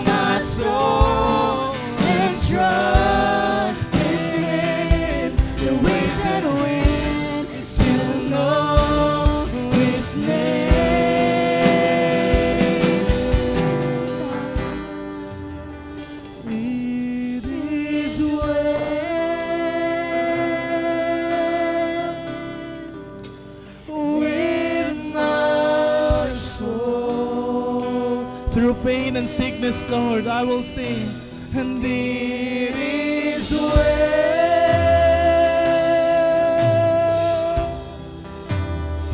My soul and trust in Him. The ways and when still know His name. It is well with my soul. Through pain and sickness, Lord, I will sing, and it is well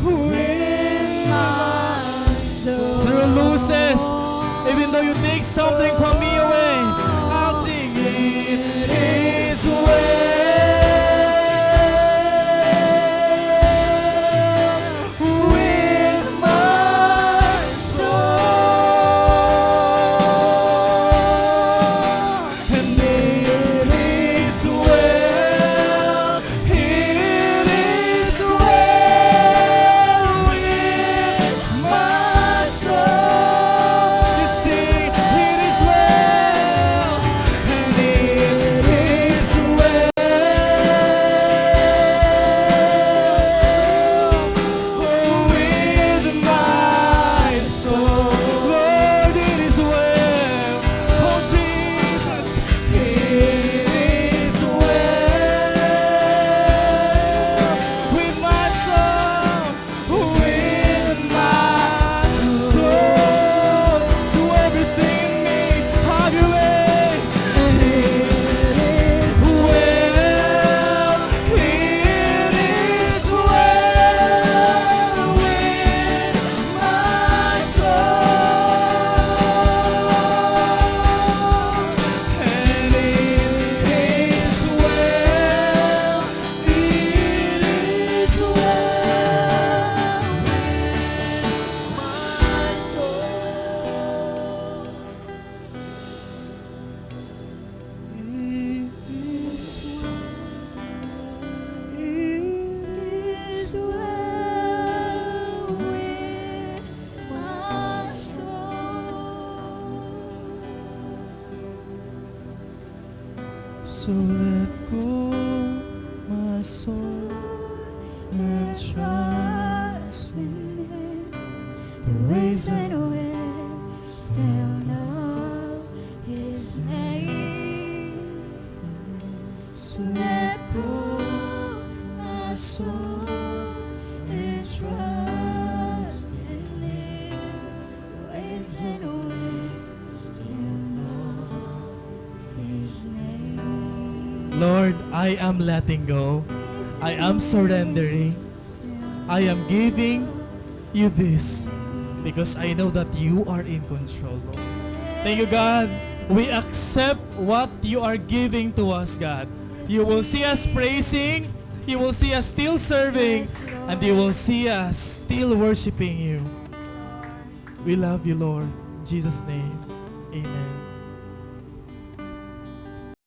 with my soul. Through losses, even though you take something from me away, I'll sing, it is well with my soul. And it is well, it is well with my soul. You sing, it is well, and it is well with my soul. Lord, it is well. Oh Jesus, it is well with my soul, with my soul. Do everything in me, have your way. And it is well, it is well with my soul. And it is well, it is well with my soul. So let go my soul and trust in Him. The ways and when still know His soul and trust in Him. Waves and winds still know His name. Lord, I am letting go. I am surrendering. I am giving you this because I know that you are in control, Lord. Thank you, God. We accept what you are giving to us, God. You will see us praising, you will see us still serving, and you will see us still worshiping you. We love you, Lord. In Jesus' name, amen.